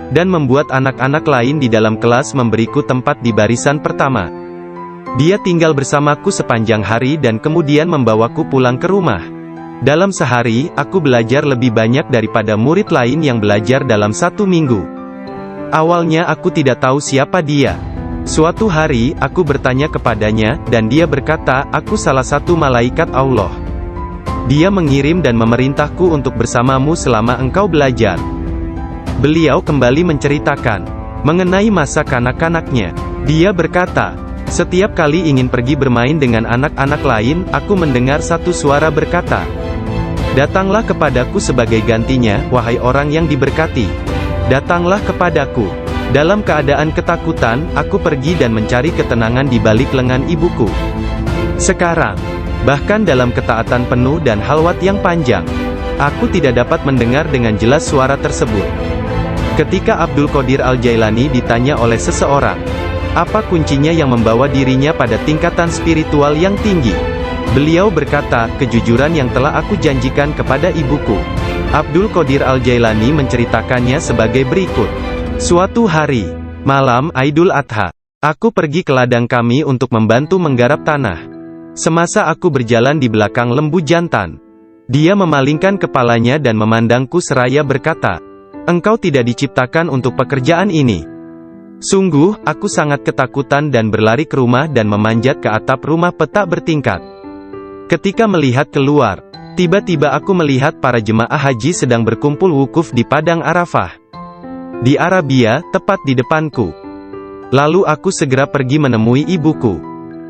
dan membuat anak-anak lain di dalam kelas memberiku tempat di barisan pertama. Dia tinggal bersamaku sepanjang hari dan kemudian membawaku pulang ke rumah. Dalam sehari, aku belajar lebih banyak daripada murid lain yang belajar dalam 1 minggu. Awalnya aku tidak tahu siapa dia. Suatu hari, aku bertanya kepadanya, dan dia berkata, "Aku salah satu malaikat Allah. Dia mengirim dan memerintahku untuk bersamamu selama engkau belajar." Beliau kembali menceritakan mengenai masa kanak-kanaknya. Dia berkata, "Setiap kali ingin pergi bermain dengan anak-anak lain, aku mendengar satu suara berkata, 'Datanglah kepadaku sebagai gantinya, wahai orang yang diberkati. Datanglah kepadaku.' Dalam keadaan ketakutan, aku pergi dan mencari ketenangan di balik lengan ibuku. Sekarang, bahkan dalam ketaatan penuh dan halwat yang panjang, aku tidak dapat mendengar dengan jelas suara tersebut." Ketika Abdul Qadir Al-Jailani ditanya oleh seseorang, apa kuncinya yang membawa dirinya pada tingkatan spiritual yang tinggi, beliau berkata, "Kejujuran yang telah aku janjikan kepada ibuku." Abdul Qadir Al-Jailani menceritakannya sebagai berikut. Suatu hari, malam Aidul Adha, aku pergi ke ladang kami untuk membantu menggarap tanah. Semasa aku berjalan di belakang lembu jantan, dia memalingkan kepalanya dan memandangku seraya berkata, "Engkau tidak diciptakan untuk pekerjaan ini." Sungguh, aku sangat ketakutan dan berlari ke rumah dan memanjat ke atap rumah petak bertingkat. Ketika melihat keluar, tiba-tiba aku melihat para jemaah haji sedang berkumpul wukuf di Padang Arafah. Di Arabia, tepat di depanku. Lalu aku segera pergi menemui ibuku,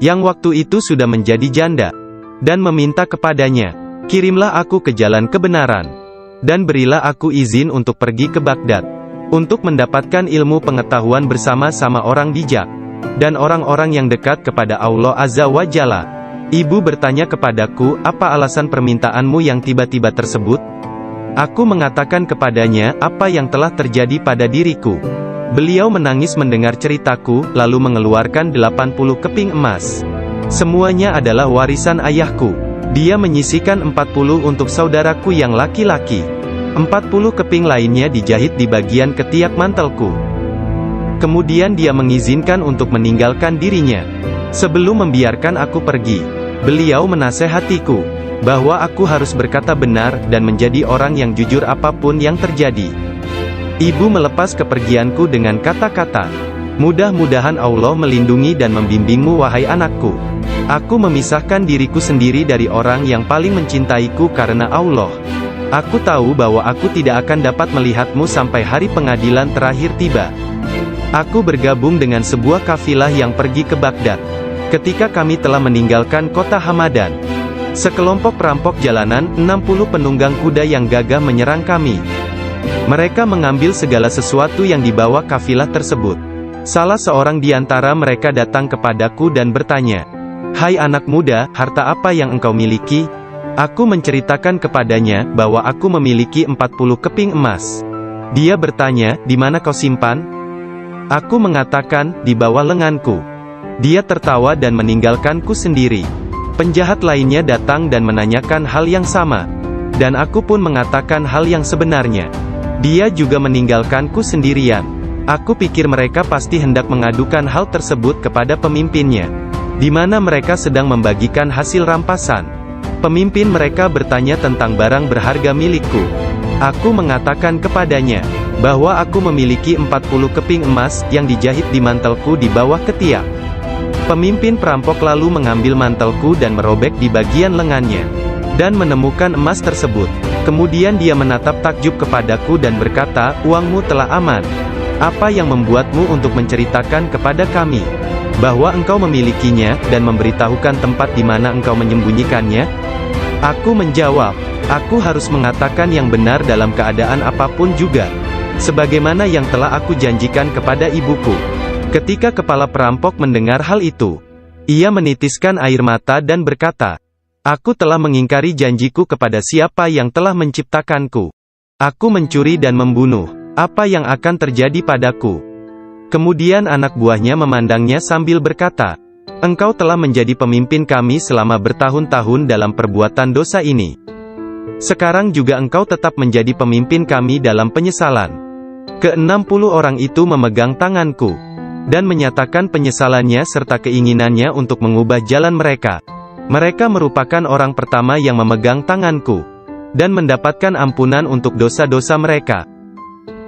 yang waktu itu sudah menjadi janda, dan meminta kepadanya, "Kirimlah aku ke jalan kebenaran, dan berilah aku izin untuk pergi ke Baghdad, untuk mendapatkan ilmu pengetahuan bersama-sama orang bijak, dan orang-orang yang dekat kepada Allah Azza wa Jalla." Ibu bertanya kepadaku, "Apa alasan permintaanmu yang tiba-tiba tersebut?" Aku mengatakan kepadanya, apa yang telah terjadi pada diriku. Beliau menangis mendengar ceritaku, lalu mengeluarkan 80 keping emas. Semuanya adalah warisan ayahku. Dia menyisihkan 40 untuk saudaraku yang laki-laki. 40 keping lainnya dijahit di bagian ketiak mantelku. Kemudian dia mengizinkan untuk meninggalkan dirinya. Sebelum membiarkan aku pergi, beliau menasehatiku, bahwa aku harus berkata benar, dan menjadi orang yang jujur apapun yang terjadi. Ibu melepas kepergianku dengan kata-kata, "Mudah-mudahan Allah melindungi dan membimbingmu wahai anakku. Aku memisahkan diriku sendiri dari orang yang paling mencintaiku karena Allah. Aku tahu bahwa aku tidak akan dapat melihatmu sampai hari pengadilan terakhir tiba." Aku bergabung dengan sebuah kafilah yang pergi ke Baghdad. Ketika kami telah meninggalkan kota Hamadan, sekelompok perampok jalanan, 60 penunggang kuda yang gagah menyerang kami. Mereka mengambil segala sesuatu yang dibawa kafilah tersebut. Salah seorang di antara mereka datang kepadaku dan bertanya, "Hai anak muda, harta apa yang engkau miliki?" Aku menceritakan kepadanya, bahwa aku memiliki 40 keping emas. Dia bertanya, "Di mana kau simpan?" Aku mengatakan, "Di bawah lenganku." Dia tertawa dan meninggalkanku sendiri. Penjahat lainnya datang dan menanyakan hal yang sama. Dan aku pun mengatakan hal yang sebenarnya. Dia juga meninggalkanku sendirian. Aku pikir mereka pasti hendak mengadukan hal tersebut kepada pemimpinnya, di mana mereka sedang membagikan hasil rampasan. Pemimpin mereka bertanya tentang barang berharga milikku. Aku mengatakan kepadanya, bahwa aku memiliki 40 keping emas, yang dijahit di mantelku di bawah ketiak. Pemimpin perampok lalu mengambil mantelku dan merobek di bagian lengannya, dan menemukan emas tersebut. Kemudian dia menatap takjub kepadaku dan berkata, "Uangmu telah aman. Apa yang membuatmu untuk menceritakan kepada kami bahwa engkau memilikinya, dan memberitahukan tempat di mana engkau menyembunyikannya?" Aku menjawab, "Aku harus mengatakan yang benar dalam keadaan apapun juga, sebagaimana yang telah aku janjikan kepada ibuku." Ketika kepala perampok mendengar hal itu, ia menitiskan air mata dan berkata, "Aku telah mengingkari janjiku kepada siapa yang telah menciptakanku. Aku mencuri dan membunuh. Apa yang akan terjadi padaku?" Kemudian anak buahnya memandangnya sambil berkata, "Engkau telah menjadi pemimpin kami selama bertahun-tahun dalam perbuatan dosa ini. Sekarang juga engkau tetap menjadi pemimpin kami dalam penyesalan. Ke-60 orang itu memegang tanganku dan menyatakan penyesalannya serta keinginannya untuk mengubah jalan mereka. Mereka merupakan orang pertama yang memegang tanganku dan mendapatkan ampunan untuk dosa-dosa mereka.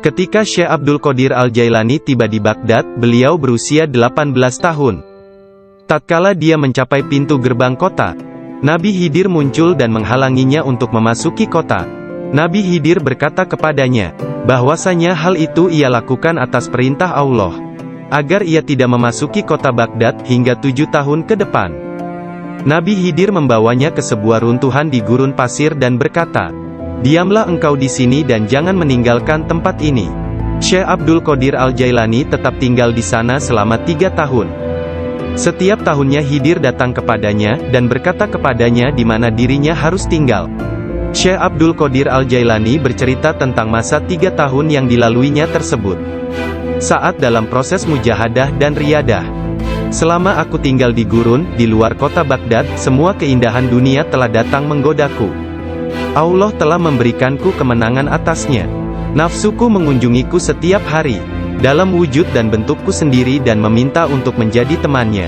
Ketika Syekh Abdul Qadir Al-Jailani tiba di Baghdad, beliau berusia 18 tahun. Tatkala dia mencapai pintu gerbang kota, Nabi Khidir muncul dan menghalanginya untuk memasuki kota. Nabi Khidir berkata kepadanya, bahwasanya hal itu ia lakukan atas perintah Allah, agar ia tidak memasuki kota Baghdad hingga 7 tahun ke depan. Nabi Khidir membawanya ke sebuah runtuhan di gurun pasir dan berkata, diamlah engkau di sini dan jangan meninggalkan tempat ini. Syekh Abdul Qadir Al-Jailani tetap tinggal di sana selama 3 tahun. Setiap tahunnya Khidir datang kepadanya, dan berkata kepadanya di mana dirinya harus tinggal. Syekh Abdul Qadir Al-Jailani bercerita tentang masa 3 tahun yang dilaluinya tersebut. Saat dalam proses mujahadah dan riyadah. Selama aku tinggal di gurun, di luar kota Baghdad, semua keindahan dunia telah datang menggodaku. Allah telah memberikanku kemenangan atasnya. Nafsuku mengunjungiku setiap hari, dalam wujud dan bentukku sendiri dan meminta untuk menjadi temannya.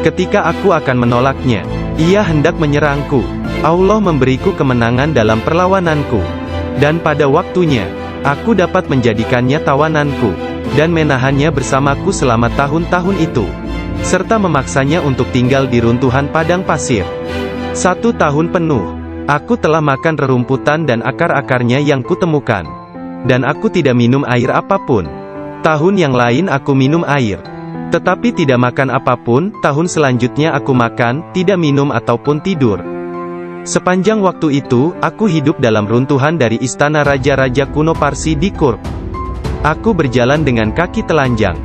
Ketika aku akan menolaknya, ia hendak menyerangku. Allah memberiku kemenangan dalam perlawananku. Dan pada waktunya, aku dapat menjadikannya tawananku, dan menahannya bersamaku selama tahun-tahun itu, serta memaksanya untuk tinggal di runtuhan padang pasir. 1 tahun penuh, aku telah makan rerumputan dan akar-akarnya yang kutemukan. Dan aku tidak minum air apapun. Tahun yang lain aku minum air, tetapi tidak makan apapun. Tahun selanjutnya aku makan, tidak minum ataupun tidur. Sepanjang waktu itu, aku hidup dalam runtuhan dari istana raja-raja kuno Parsi di Kurk. Aku berjalan dengan kaki telanjang,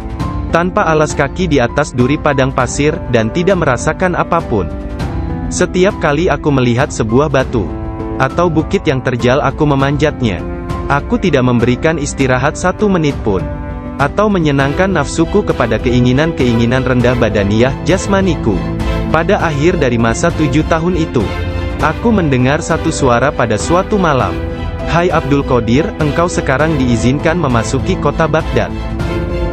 tanpa alas kaki di atas duri padang pasir, dan tidak merasakan apapun. Setiap kali aku melihat sebuah batu atau bukit yang terjal, aku memanjatnya. Aku tidak memberikan istirahat 1 menit pun, atau menyenangkan nafsuku kepada keinginan-keinginan rendah badaniah jasmaniku. Pada akhir dari masa 7 tahun itu, aku mendengar satu suara pada suatu malam. Hai Abdul Qadir, engkau sekarang diizinkan memasuki kota Baghdad.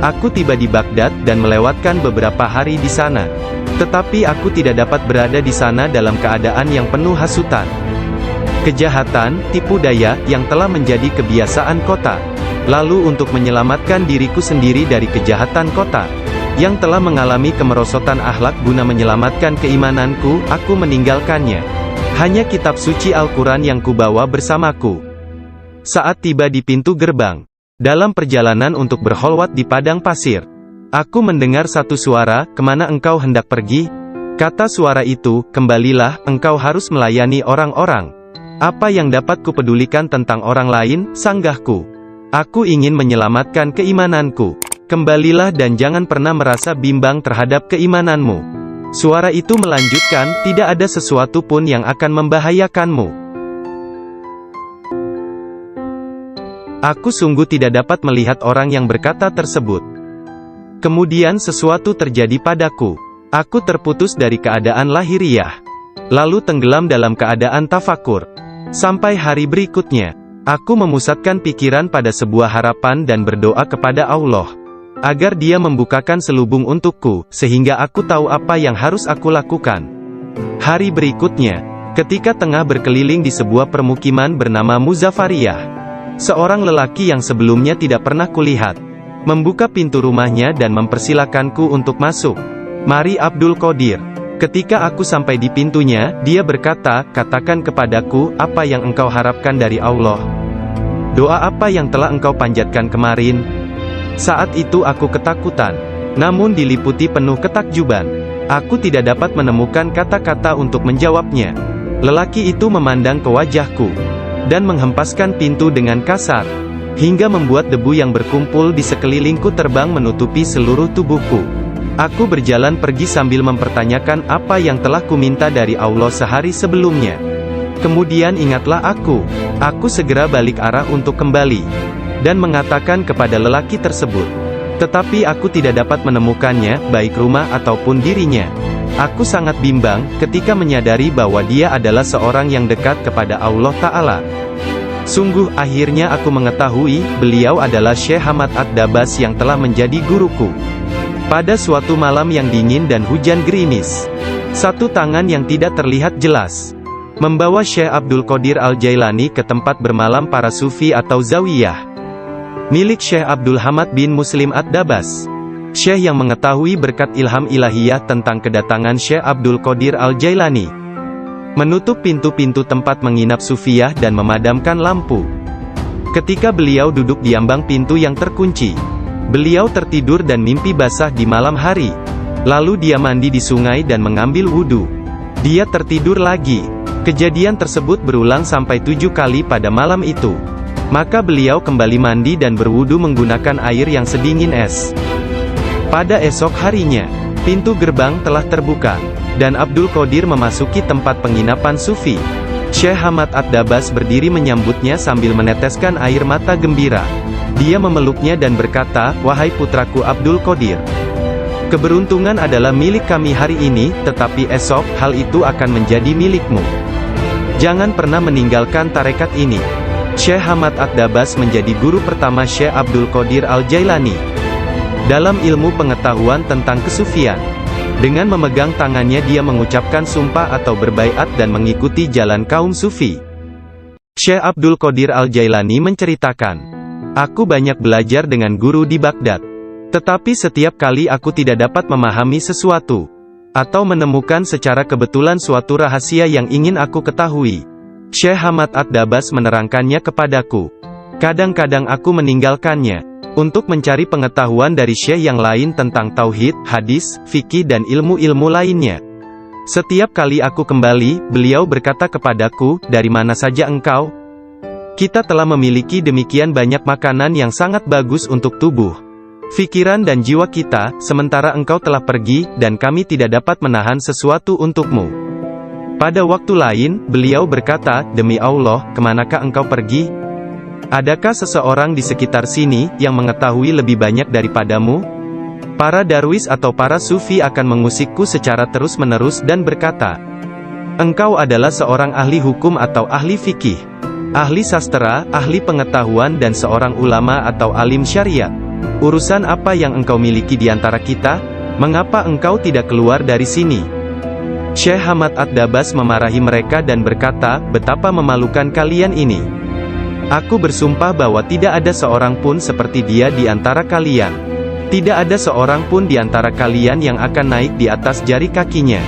Aku tiba di Baghdad dan melewatkan beberapa hari di sana. Tetapi aku tidak dapat berada di sana dalam keadaan yang penuh hasutan, kejahatan, tipu daya, yang telah menjadi kebiasaan kota. Lalu untuk menyelamatkan diriku sendiri dari kejahatan kota, yang telah mengalami kemerosotan akhlak, guna menyelamatkan keimananku, aku meninggalkannya. Hanya kitab suci Al-Quran yang kubawa bersamaku. Saat tiba di pintu gerbang, dalam perjalanan untuk berkholwat di padang pasir, aku mendengar satu suara, kemana engkau hendak pergi? Kata suara itu, kembalilah, engkau harus melayani orang-orang. Apa yang dapat kupedulikan tentang orang lain, sanggahku. Aku ingin menyelamatkan keimananku. Kembalilah dan jangan pernah merasa bimbang terhadap keimananmu. Suara itu melanjutkan, tidak ada sesuatu pun yang akan membahayakanmu. Aku sungguh tidak dapat melihat orang yang berkata tersebut. Kemudian sesuatu terjadi padaku. Aku terputus dari keadaan lahiriah, lalu tenggelam dalam keadaan tafakur. Sampai hari berikutnya, aku memusatkan pikiran pada sebuah harapan dan berdoa kepada Allah, agar Dia membukakan selubung untukku, sehingga aku tahu apa yang harus aku lakukan. Hari berikutnya, ketika tengah berkeliling di sebuah permukiman bernama Muzaffariyah, seorang lelaki yang sebelumnya tidak pernah kulihat, membuka pintu rumahnya dan mempersilakanku untuk masuk. Mari Abdul Qadir. Ketika aku sampai di pintunya, dia berkata, katakan kepadaku, apa yang engkau harapkan dari Allah? Doa apa yang telah engkau panjatkan kemarin? Saat itu aku ketakutan, namun diliputi penuh ketakjuban. Aku tidak dapat menemukan kata-kata untuk menjawabnya. Lelaki itu memandang ke wajahku, dan menghempaskan pintu dengan kasar, hingga membuat debu yang berkumpul di sekelilingku terbang menutupi seluruh tubuhku. Aku berjalan pergi sambil mempertanyakan apa yang telah kuminta dari Allah sehari sebelumnya. Kemudian ingatlah aku. Aku segera balik arah untuk kembali, dan mengatakan kepada lelaki tersebut. Tetapi aku tidak dapat menemukannya, baik rumah ataupun dirinya. Aku sangat bimbang, ketika menyadari bahwa dia adalah seorang yang dekat kepada Allah Ta'ala. Sungguh, akhirnya aku mengetahui, beliau adalah Syekh Hamad Ad-Dabas yang telah menjadi guruku. Pada suatu malam yang dingin dan hujan gerimis, satu tangan yang tidak terlihat jelas membawa Syekh Abdul Qadir Al-Jailani ke tempat bermalam para sufi atau zawiyah milik Syekh Abdul Hamad bin Muslim Ad-Dabas. Syekh yang mengetahui berkat ilham ilahiyah tentang kedatangan Syekh Abdul Qadir Al-Jailani menutup pintu-pintu tempat menginap sufiyah dan memadamkan lampu. Ketika beliau duduk di ambang pintu yang terkunci, beliau tertidur dan mimpi basah di malam hari. Lalu dia mandi di sungai dan mengambil wudhu. Dia tertidur lagi. Kejadian tersebut berulang sampai 7 kali pada malam itu. Maka beliau kembali mandi dan berwudhu menggunakan air yang sedingin es. Pada esok harinya, pintu gerbang telah terbuka, dan Abdul Qadir memasuki tempat penginapan sufi. Syekh Hamad Ad-Dabas berdiri menyambutnya sambil meneteskan air mata gembira. Dia memeluknya dan berkata, "Wahai putraku Abdul Qadir, keberuntungan adalah milik kami hari ini, tetapi esok, hal itu akan menjadi milikmu. Jangan pernah meninggalkan tarekat ini." Syekh Hamad Ad-Dabas menjadi guru pertama Syekh Abdul Qadir Al-Jailani dalam ilmu pengetahuan tentang kesufian. Dengan memegang tangannya dia mengucapkan sumpah atau berbaiat dan mengikuti jalan kaum sufi. Syekh Abdul Qadir Al-Jailani menceritakan, "Aku banyak belajar dengan guru di Baghdad. Tetapi setiap kali aku tidak dapat memahami sesuatu, atau menemukan secara kebetulan suatu rahasia yang ingin aku ketahui, Syekh Hamad Ad-Dabas menerangkannya kepadaku. Kadang-kadang aku meninggalkannya untuk mencari pengetahuan dari syekh yang lain tentang tauhid, hadis, fikih dan ilmu-ilmu lainnya. Setiap kali aku kembali, beliau berkata kepadaku, 'Dari mana saja engkau?' Kita telah memiliki demikian banyak makanan yang sangat bagus untuk tubuh, pikiran dan jiwa kita, sementara engkau telah pergi, dan kami tidak dapat menahan sesuatu untukmu." Pada waktu lain, beliau berkata, "Demi Allah, kemanakah engkau pergi? Adakah seseorang di sekitar sini, yang mengetahui lebih banyak daripadamu?" Para darwis atau para sufi akan mengusikku secara terus-menerus dan berkata, "Engkau adalah seorang ahli hukum atau ahli fikih, ahli sastra, ahli pengetahuan dan seorang ulama atau alim syariat. Urusan apa yang engkau miliki di antara kita? Mengapa engkau tidak keluar dari sini?" Syekh Hamad Ad-Dabas memarahi mereka dan berkata, "Betapa memalukan kalian ini. Aku bersumpah bahwa tidak ada seorang pun seperti dia di antara kalian. Tidak ada seorang pun di antara kalian yang akan naik di atas jari kakinya.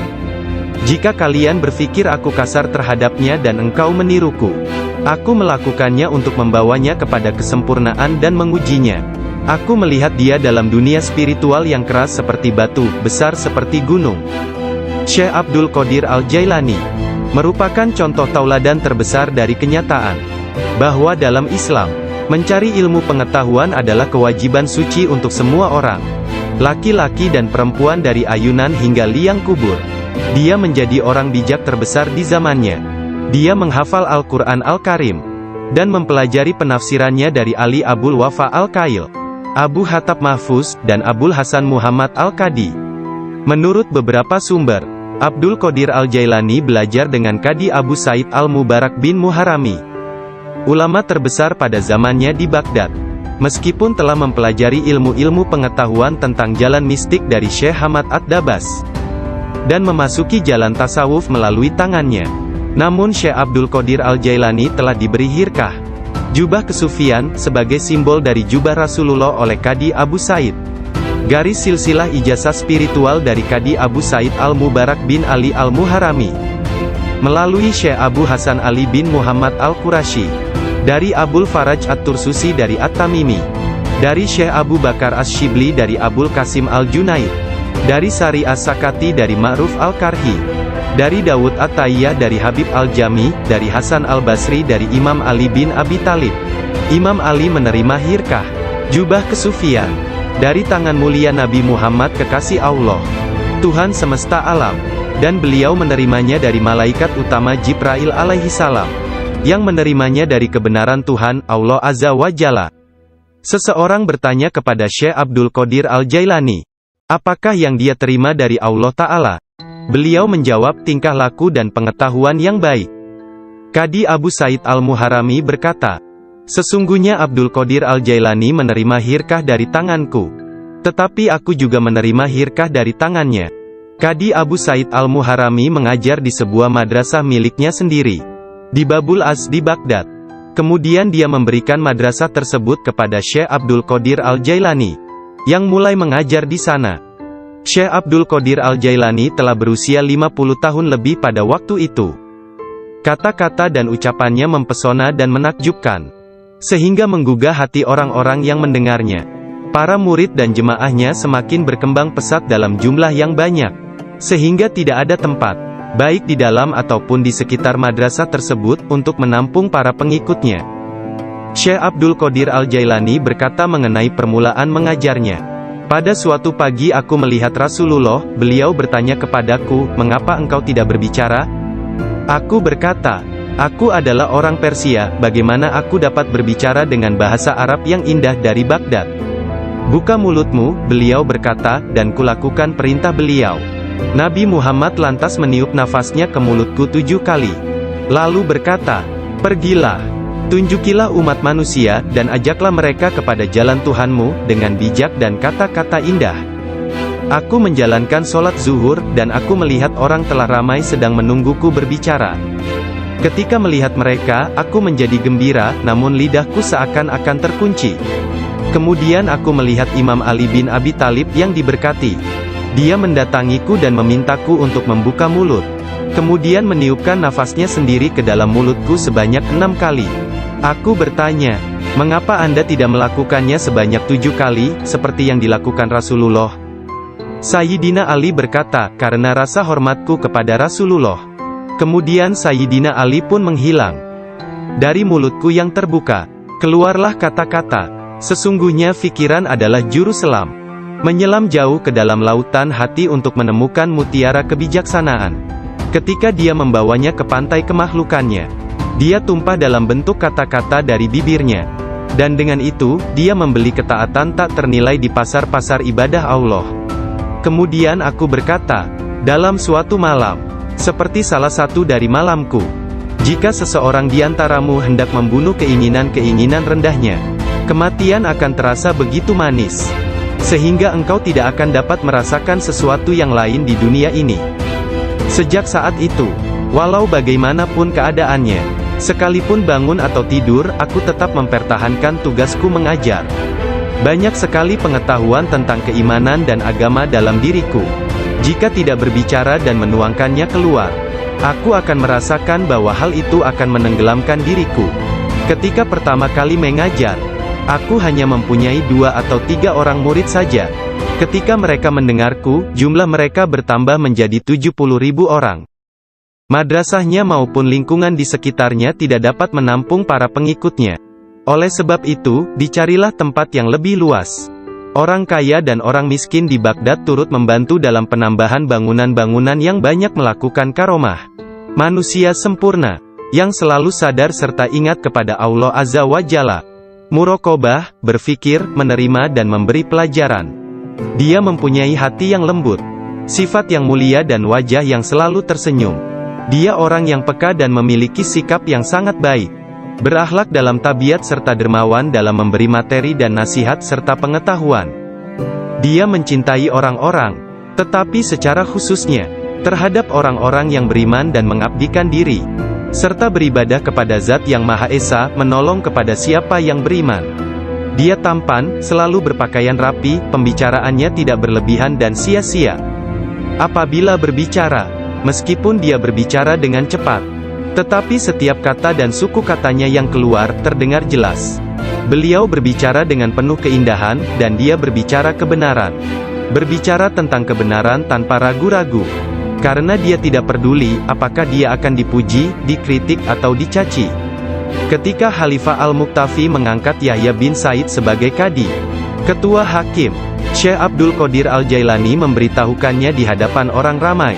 Jika kalian berpikir aku kasar terhadapnya dan engkau meniruku, aku melakukannya untuk membawanya kepada kesempurnaan dan mengujinya. Aku melihat dia dalam dunia spiritual yang keras seperti batu, besar seperti gunung." Syekh Abdul Qadir Al-Jailani merupakan contoh tauladan terbesar dari kenyataan bahwa dalam Islam, mencari ilmu pengetahuan adalah kewajiban suci untuk semua orang, laki-laki dan perempuan dari ayunan hingga liang kubur. Dia menjadi orang bijak terbesar di zamannya. Dia menghafal Al-Quran Al-Karim dan mempelajari penafsirannya dari Ali Abul Wafa Al-Kail, Abu Hatab Mahfuz, dan Abul Hasan Muhammad Al-Qadi. Menurut beberapa sumber, Abdul Qadir Al-Jailani belajar dengan Qadi Abu Said Al-Mubarak bin Muharrami, ulama terbesar pada zamannya di Baghdad. Meskipun telah mempelajari ilmu-ilmu pengetahuan tentang jalan mistik dari Syekh Hamad Ad-Dabas, dan memasuki jalan tasawuf melalui tangannya, namun Syekh Abdul Qadir Al-Jailani telah diberi hirkah, jubah kesufian, sebagai simbol dari jubah Rasulullah oleh Qadi Abu Said. Garis silsilah ijazah spiritual dari Qadi Abu Said Al-Mubarak bin Ali Al-Muharrami, melalui Syekh Abu Hasan Ali bin Muhammad Al-Qurashi, dari Abul Faraj At-Tursusi dari At-Tamimi, dari Syekh Abu Bakar As-Shibli dari Abul Qasim Al-Junaid, dari Sari As-Sakati dari Ma'ruf Al-Karhi, dari Dawud At-Tayyah dari Habib Al-Jami, dari Hasan Al-Basri dari Imam Ali bin Abi Talib. Imam Ali menerima hirkah, jubah kesufian, dari tangan mulia Nabi Muhammad kekasih Allah, Tuhan semesta alam, dan beliau menerimanya dari malaikat utama Jibril alaihi salam, yang menerimanya dari kebenaran Tuhan, Allah Azza wa Jalla. Seseorang bertanya kepada Syekh Abdul Qadir Al-Jailani, apakah yang dia terima dari Allah Ta'ala? Beliau menjawab, tingkah laku dan pengetahuan yang baik. Qadhi Abu Said Al-Muharrami berkata, "Sesungguhnya Abdul Qadir Al-Jailani menerima hirkah dari tanganku. Tetapi aku juga menerima hirkah dari tangannya." Qadhi Abu Said Al-Muharrami mengajar di sebuah madrasah miliknya sendiri, di Babul Az di Baghdad. Kemudian dia memberikan madrasah tersebut kepada Syekh Abdul Qadir Al-Jailani, yang mulai mengajar di sana. Syekh Abdul Qadir Al-Jailani telah berusia 50 tahun lebih pada waktu itu. Kata-kata dan ucapannya mempesona dan menakjubkan, sehingga menggugah hati orang-orang yang mendengarnya. Para murid dan jemaahnya semakin berkembang pesat dalam jumlah yang banyak, sehingga tidak ada tempat, baik di dalam ataupun di sekitar madrasah tersebut, untuk menampung para pengikutnya. Syekh Abdul Qadir Al-Jailani berkata mengenai permulaan mengajarnya, "Pada suatu pagi aku melihat Rasulullah, beliau bertanya kepadaku, 'Mengapa engkau tidak berbicara?' Aku berkata, 'Aku adalah orang Persia, bagaimana aku dapat berbicara dengan bahasa Arab yang indah dari Baghdad?' 'Buka mulutmu,' beliau berkata, dan kulakukan perintah beliau. Nabi Muhammad lantas meniup nafasnya ke mulutku 7 kali. Lalu berkata, 'Pergilah. Tunjukilah umat manusia, dan ajaklah mereka kepada jalan Tuhanmu, dengan bijak dan kata-kata indah.' Aku menjalankan sholat zuhur, dan aku melihat orang telah ramai sedang menungguku berbicara. Ketika melihat mereka, aku menjadi gembira, namun lidahku seakan-akan terkunci. Kemudian aku melihat Imam Ali bin Abi Thalib yang diberkati. Dia mendatangiku dan memintaku untuk membuka mulut. Kemudian meniupkan nafasnya sendiri ke dalam mulutku sebanyak 6 kali. Aku bertanya, 'Mengapa Anda tidak melakukannya sebanyak 7 kali, seperti yang dilakukan Rasulullah?' Sayyidina Ali berkata, 'Karena rasa hormatku kepada Rasulullah.' Kemudian Sayyidina Ali pun menghilang. Dari mulutku yang terbuka, keluarlah kata-kata, 'Sesungguhnya fikiran adalah juru selam, menyelam jauh ke dalam lautan hati untuk menemukan mutiara kebijaksanaan. Ketika dia membawanya ke pantai kemakhlukannya, dia tumpah dalam bentuk kata-kata dari bibirnya. Dan dengan itu, dia membeli ketaatan tak ternilai di pasar-pasar ibadah Allah.' Kemudian aku berkata, 'Dalam suatu malam, seperti salah satu dari malamku, jika seseorang di antaramu hendak membunuh keinginan-keinginan rendahnya, kematian akan terasa begitu manis, sehingga engkau tidak akan dapat merasakan sesuatu yang lain di dunia ini. Sejak saat itu, walau bagaimanapun keadaannya, sekalipun bangun atau tidur, aku tetap mempertahankan tugasku mengajar. Banyak sekali pengetahuan tentang keimanan dan agama dalam diriku. Jika tidak berbicara dan menuangkannya keluar, aku akan merasakan bahwa hal itu akan menenggelamkan diriku. Ketika pertama kali mengajar, aku hanya mempunyai 2 atau 3 orang murid saja. Ketika mereka mendengarku, jumlah mereka bertambah menjadi 70.000 orang. Madrasahnya maupun lingkungan di sekitarnya tidak dapat menampung para pengikutnya. Oleh sebab itu, dicarilah tempat yang lebih luas. Orang kaya dan orang miskin di Baghdad turut membantu dalam penambahan bangunan-bangunan yang banyak melakukan karomah. Manusia sempurna, yang selalu sadar serta ingat kepada Allah Azza wa Jalla. Muraqabah, berfikir, menerima dan memberi pelajaran. Dia mempunyai hati yang lembut, sifat yang mulia dan wajah yang selalu tersenyum. Dia orang yang peka dan memiliki sikap yang sangat baik. Berakhlak dalam tabiat serta dermawan dalam memberi materi dan nasihat serta pengetahuan. Dia mencintai orang-orang, tetapi secara khususnya, terhadap orang-orang yang beriman dan mengabdikan diri, serta beribadah kepada Zat yang Maha Esa, menolong kepada siapa yang beriman. Dia tampan, selalu berpakaian rapi, pembicaraannya tidak berlebihan dan sia-sia. Apabila berbicara, meskipun dia berbicara dengan cepat, tetapi setiap kata dan suku katanya yang keluar, terdengar jelas. Beliau berbicara dengan penuh keindahan, dan dia berbicara kebenaran. Berbicara tentang kebenaran tanpa ragu-ragu. Karena dia tidak peduli, apakah dia akan dipuji, dikritik atau dicaci. Ketika Khalifah Al-Muqtafi mengangkat Yahya bin Said sebagai Qadhi, Ketua Hakim, Syekh Abdul Qadir Al-Jailani memberitahukannya di hadapan orang ramai.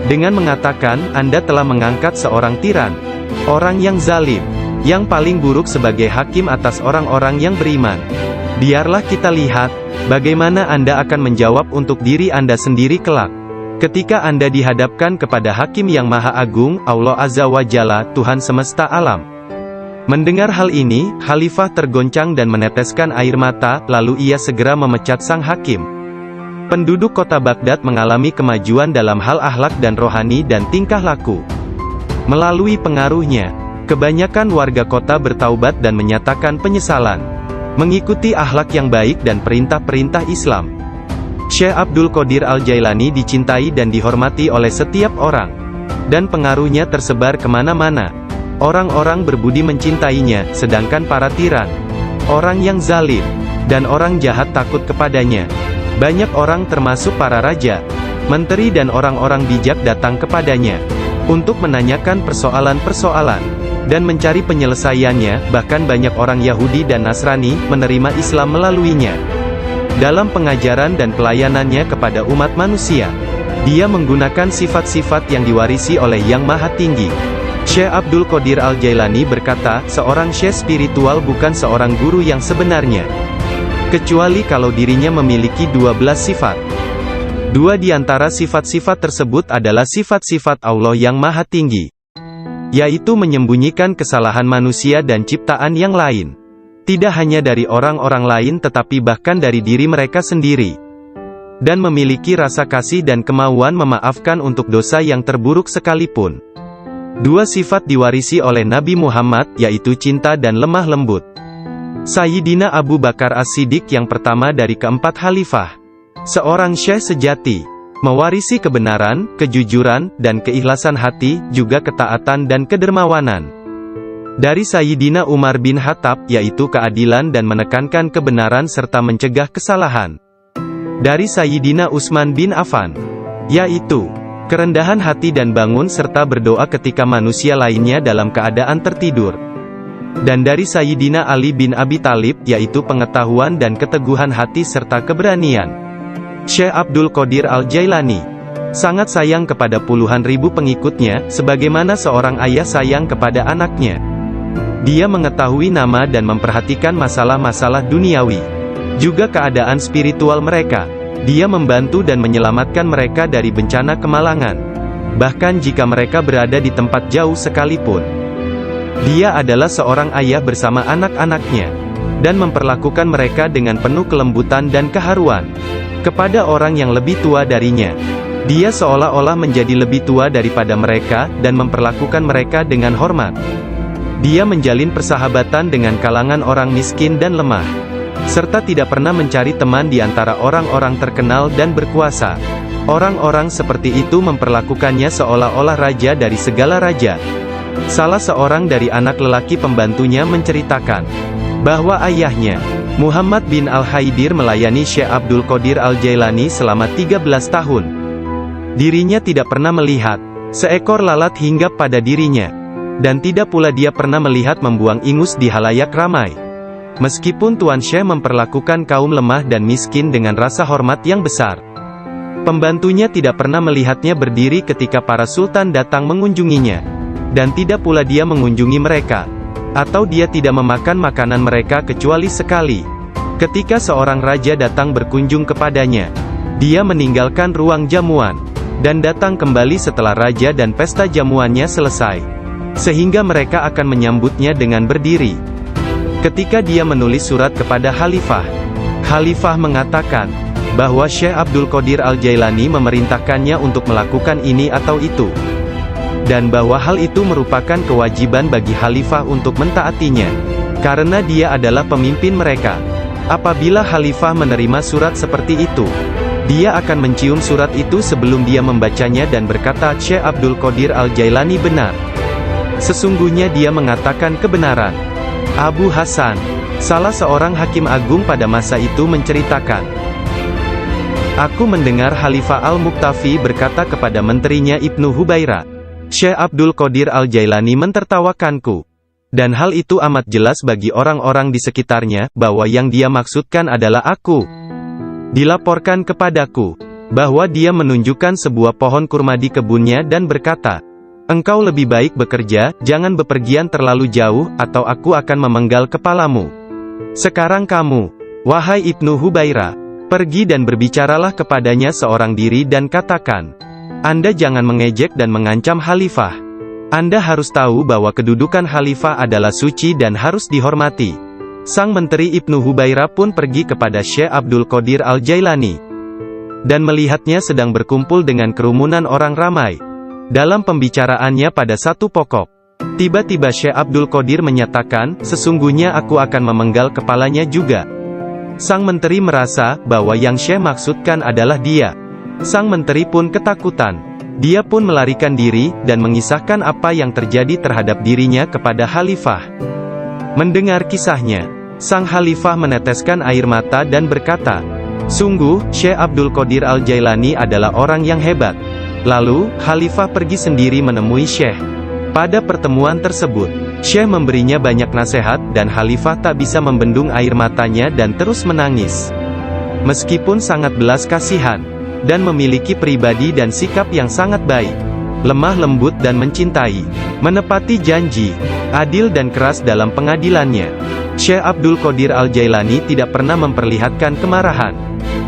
Dengan mengatakan, Anda telah mengangkat seorang tiran, orang yang zalim, yang paling buruk sebagai hakim atas orang-orang yang beriman. Biarlah kita lihat, bagaimana Anda akan menjawab untuk diri Anda sendiri kelak. Ketika Anda dihadapkan kepada Hakim yang Maha Agung, Allah Azza wa Jalla, Tuhan semesta alam. Mendengar hal ini, Khalifah tergoncang dan meneteskan air mata, lalu ia segera memecat sang hakim. Penduduk kota Baghdad mengalami kemajuan dalam hal akhlak dan rohani dan tingkah laku. Melalui pengaruhnya, kebanyakan warga kota bertaubat dan menyatakan penyesalan, mengikuti akhlak yang baik dan perintah-perintah Islam. Syekh Abdul Qadir Al-Jailani dicintai dan dihormati oleh setiap orang, dan pengaruhnya tersebar kemana-mana. Orang-orang berbudi mencintainya, sedangkan para tiran, orang yang zalim, dan orang jahat takut kepadanya. Banyak orang termasuk para raja, menteri dan orang-orang bijak datang kepadanya, untuk menanyakan persoalan-persoalan, dan mencari penyelesaiannya. Bahkan banyak orang Yahudi dan Nasrani, menerima Islam melaluinya. Dalam pengajaran dan pelayanannya kepada umat manusia, dia menggunakan sifat-sifat yang diwarisi oleh Yang Maha Tinggi. Syekh Abdul Qadir Al-Jailani berkata, seorang syekh spiritual bukan seorang guru yang sebenarnya, kecuali kalau dirinya memiliki 12 sifat. Dua di antara sifat-sifat tersebut adalah sifat-sifat Allah yang Maha Tinggi, yaitu menyembunyikan kesalahan manusia dan ciptaan yang lain. Tidak hanya dari orang-orang lain tetapi bahkan dari diri mereka sendiri. Dan memiliki rasa kasih dan kemauan memaafkan untuk dosa yang terburuk sekalipun. Dua sifat diwarisi oleh Nabi Muhammad, yaitu cinta dan lemah lembut. Sayyidina Abu Bakar As-Siddiq yang pertama dari keempat khalifah, seorang syekh sejati, mewarisi kebenaran, kejujuran, dan keikhlasan hati, juga ketaatan dan kedermawanan. Dari Sayyidina Umar bin Khattab, yaitu keadilan dan menekankan kebenaran serta mencegah kesalahan. Dari Sayyidina Utsman bin Affan, yaitu kerendahan hati dan bangun serta berdoa ketika manusia lainnya dalam keadaan tertidur. Dan dari Sayyidina Ali bin Abi Thalib, yaitu pengetahuan dan keteguhan hati serta keberanian. Syekh Abdul Qadir Al-Jailani sangat sayang kepada puluhan ribu pengikutnya, sebagaimana seorang ayah sayang kepada anaknya. Dia mengetahui nama dan memperhatikan masalah-masalah duniawi, juga keadaan spiritual mereka. Dia membantu dan menyelamatkan mereka dari bencana kemalangan, bahkan jika mereka berada di tempat jauh sekalipun. Dia adalah seorang ayah bersama anak-anaknya, dan memperlakukan mereka dengan penuh kelembutan dan keharuan. Kepada orang yang lebih tua darinya, dia seolah-olah menjadi lebih tua daripada mereka, dan memperlakukan mereka dengan hormat. Dia menjalin persahabatan dengan kalangan orang miskin dan lemah, serta tidak pernah mencari teman di antara orang-orang terkenal dan berkuasa. Orang-orang seperti itu memperlakukannya seolah-olah raja dari segala raja. Salah seorang dari anak lelaki pembantunya menceritakan bahwa ayahnya, Muhammad bin Al-Haidir, melayani Syekh Abdul Qadir Al-Jailani selama 13 tahun. Dirinya tidak pernah melihat seekor lalat hinggap pada dirinya, dan tidak pula dia pernah melihat membuang ingus di halayak ramai. Meskipun Tuan Syekh memperlakukan kaum lemah dan miskin dengan rasa hormat yang besar, pembantunya tidak pernah melihatnya berdiri ketika para sultan datang mengunjunginya, dan tidak pula dia mengunjungi mereka, atau dia tidak memakan makanan mereka kecuali sekali. Ketika seorang raja datang berkunjung kepadanya, dia meninggalkan ruang jamuan, dan datang kembali setelah raja dan pesta jamuannya selesai, sehingga mereka akan menyambutnya dengan berdiri. Ketika dia menulis surat kepada khalifah, khalifah mengatakan bahwa Syekh Abdul Qadir Al-Jailani memerintahkannya untuk melakukan ini atau itu, dan bahwa hal itu merupakan kewajiban bagi khalifah untuk mentaatinya, karena dia adalah pemimpin mereka. Apabila khalifah menerima surat seperti itu, dia akan mencium surat itu sebelum dia membacanya dan berkata, Syekh Abdul Qadir Al-Jailani benar. Sesungguhnya dia mengatakan kebenaran. Abu Hasan, salah seorang hakim agung pada masa itu, menceritakan, aku mendengar Khalifah Al-Muqtafi berkata kepada menterinya Ibnu Hubaira, Syekh Abdul Qadir Al-Jailani mentertawakanku. Dan hal itu amat jelas bagi orang-orang di sekitarnya, bahwa yang dia maksudkan adalah aku. Dilaporkan kepadaku bahwa dia menunjukkan sebuah pohon kurma di kebunnya dan berkata, engkau lebih baik bekerja, jangan bepergian terlalu jauh, atau aku akan memenggal kepalamu. Sekarang kamu, wahai Ibnu Hubaira, pergi dan berbicaralah kepadanya seorang diri dan katakan, Anda jangan mengejek dan mengancam khalifah. Anda harus tahu bahwa kedudukan khalifah adalah suci dan harus dihormati. Sang Menteri Ibnu Hubairah pun pergi kepada Syekh Abdul Qadir Al-Jailani dan melihatnya sedang berkumpul dengan kerumunan orang ramai. Dalam pembicaraannya pada satu pokok, tiba-tiba Syekh Abdul Qadir menyatakan, "Sesungguhnya aku akan memenggal kepalanya juga." Sang Menteri merasa bahwa yang Syekh maksudkan adalah dia. Sang Menteri pun ketakutan. Dia pun melarikan diri, dan mengisahkan apa yang terjadi terhadap dirinya kepada khalifah. Mendengar kisahnya, sang khalifah meneteskan air mata dan berkata, "Sungguh, Syekh Abdul Qadir Al-Jailani adalah orang yang hebat." Lalu, khalifah pergi sendiri menemui Syekh. Pada pertemuan tersebut, Syekh memberinya banyak nasihat, dan khalifah tak bisa membendung air matanya dan terus menangis. Meskipun sangat belas kasihan, dan memiliki pribadi dan sikap yang sangat baik, lemah lembut dan mencintai, menepati janji, adil dan keras dalam pengadilannya, Syekh Abdul Qadir Al-Jailani tidak pernah memperlihatkan kemarahan.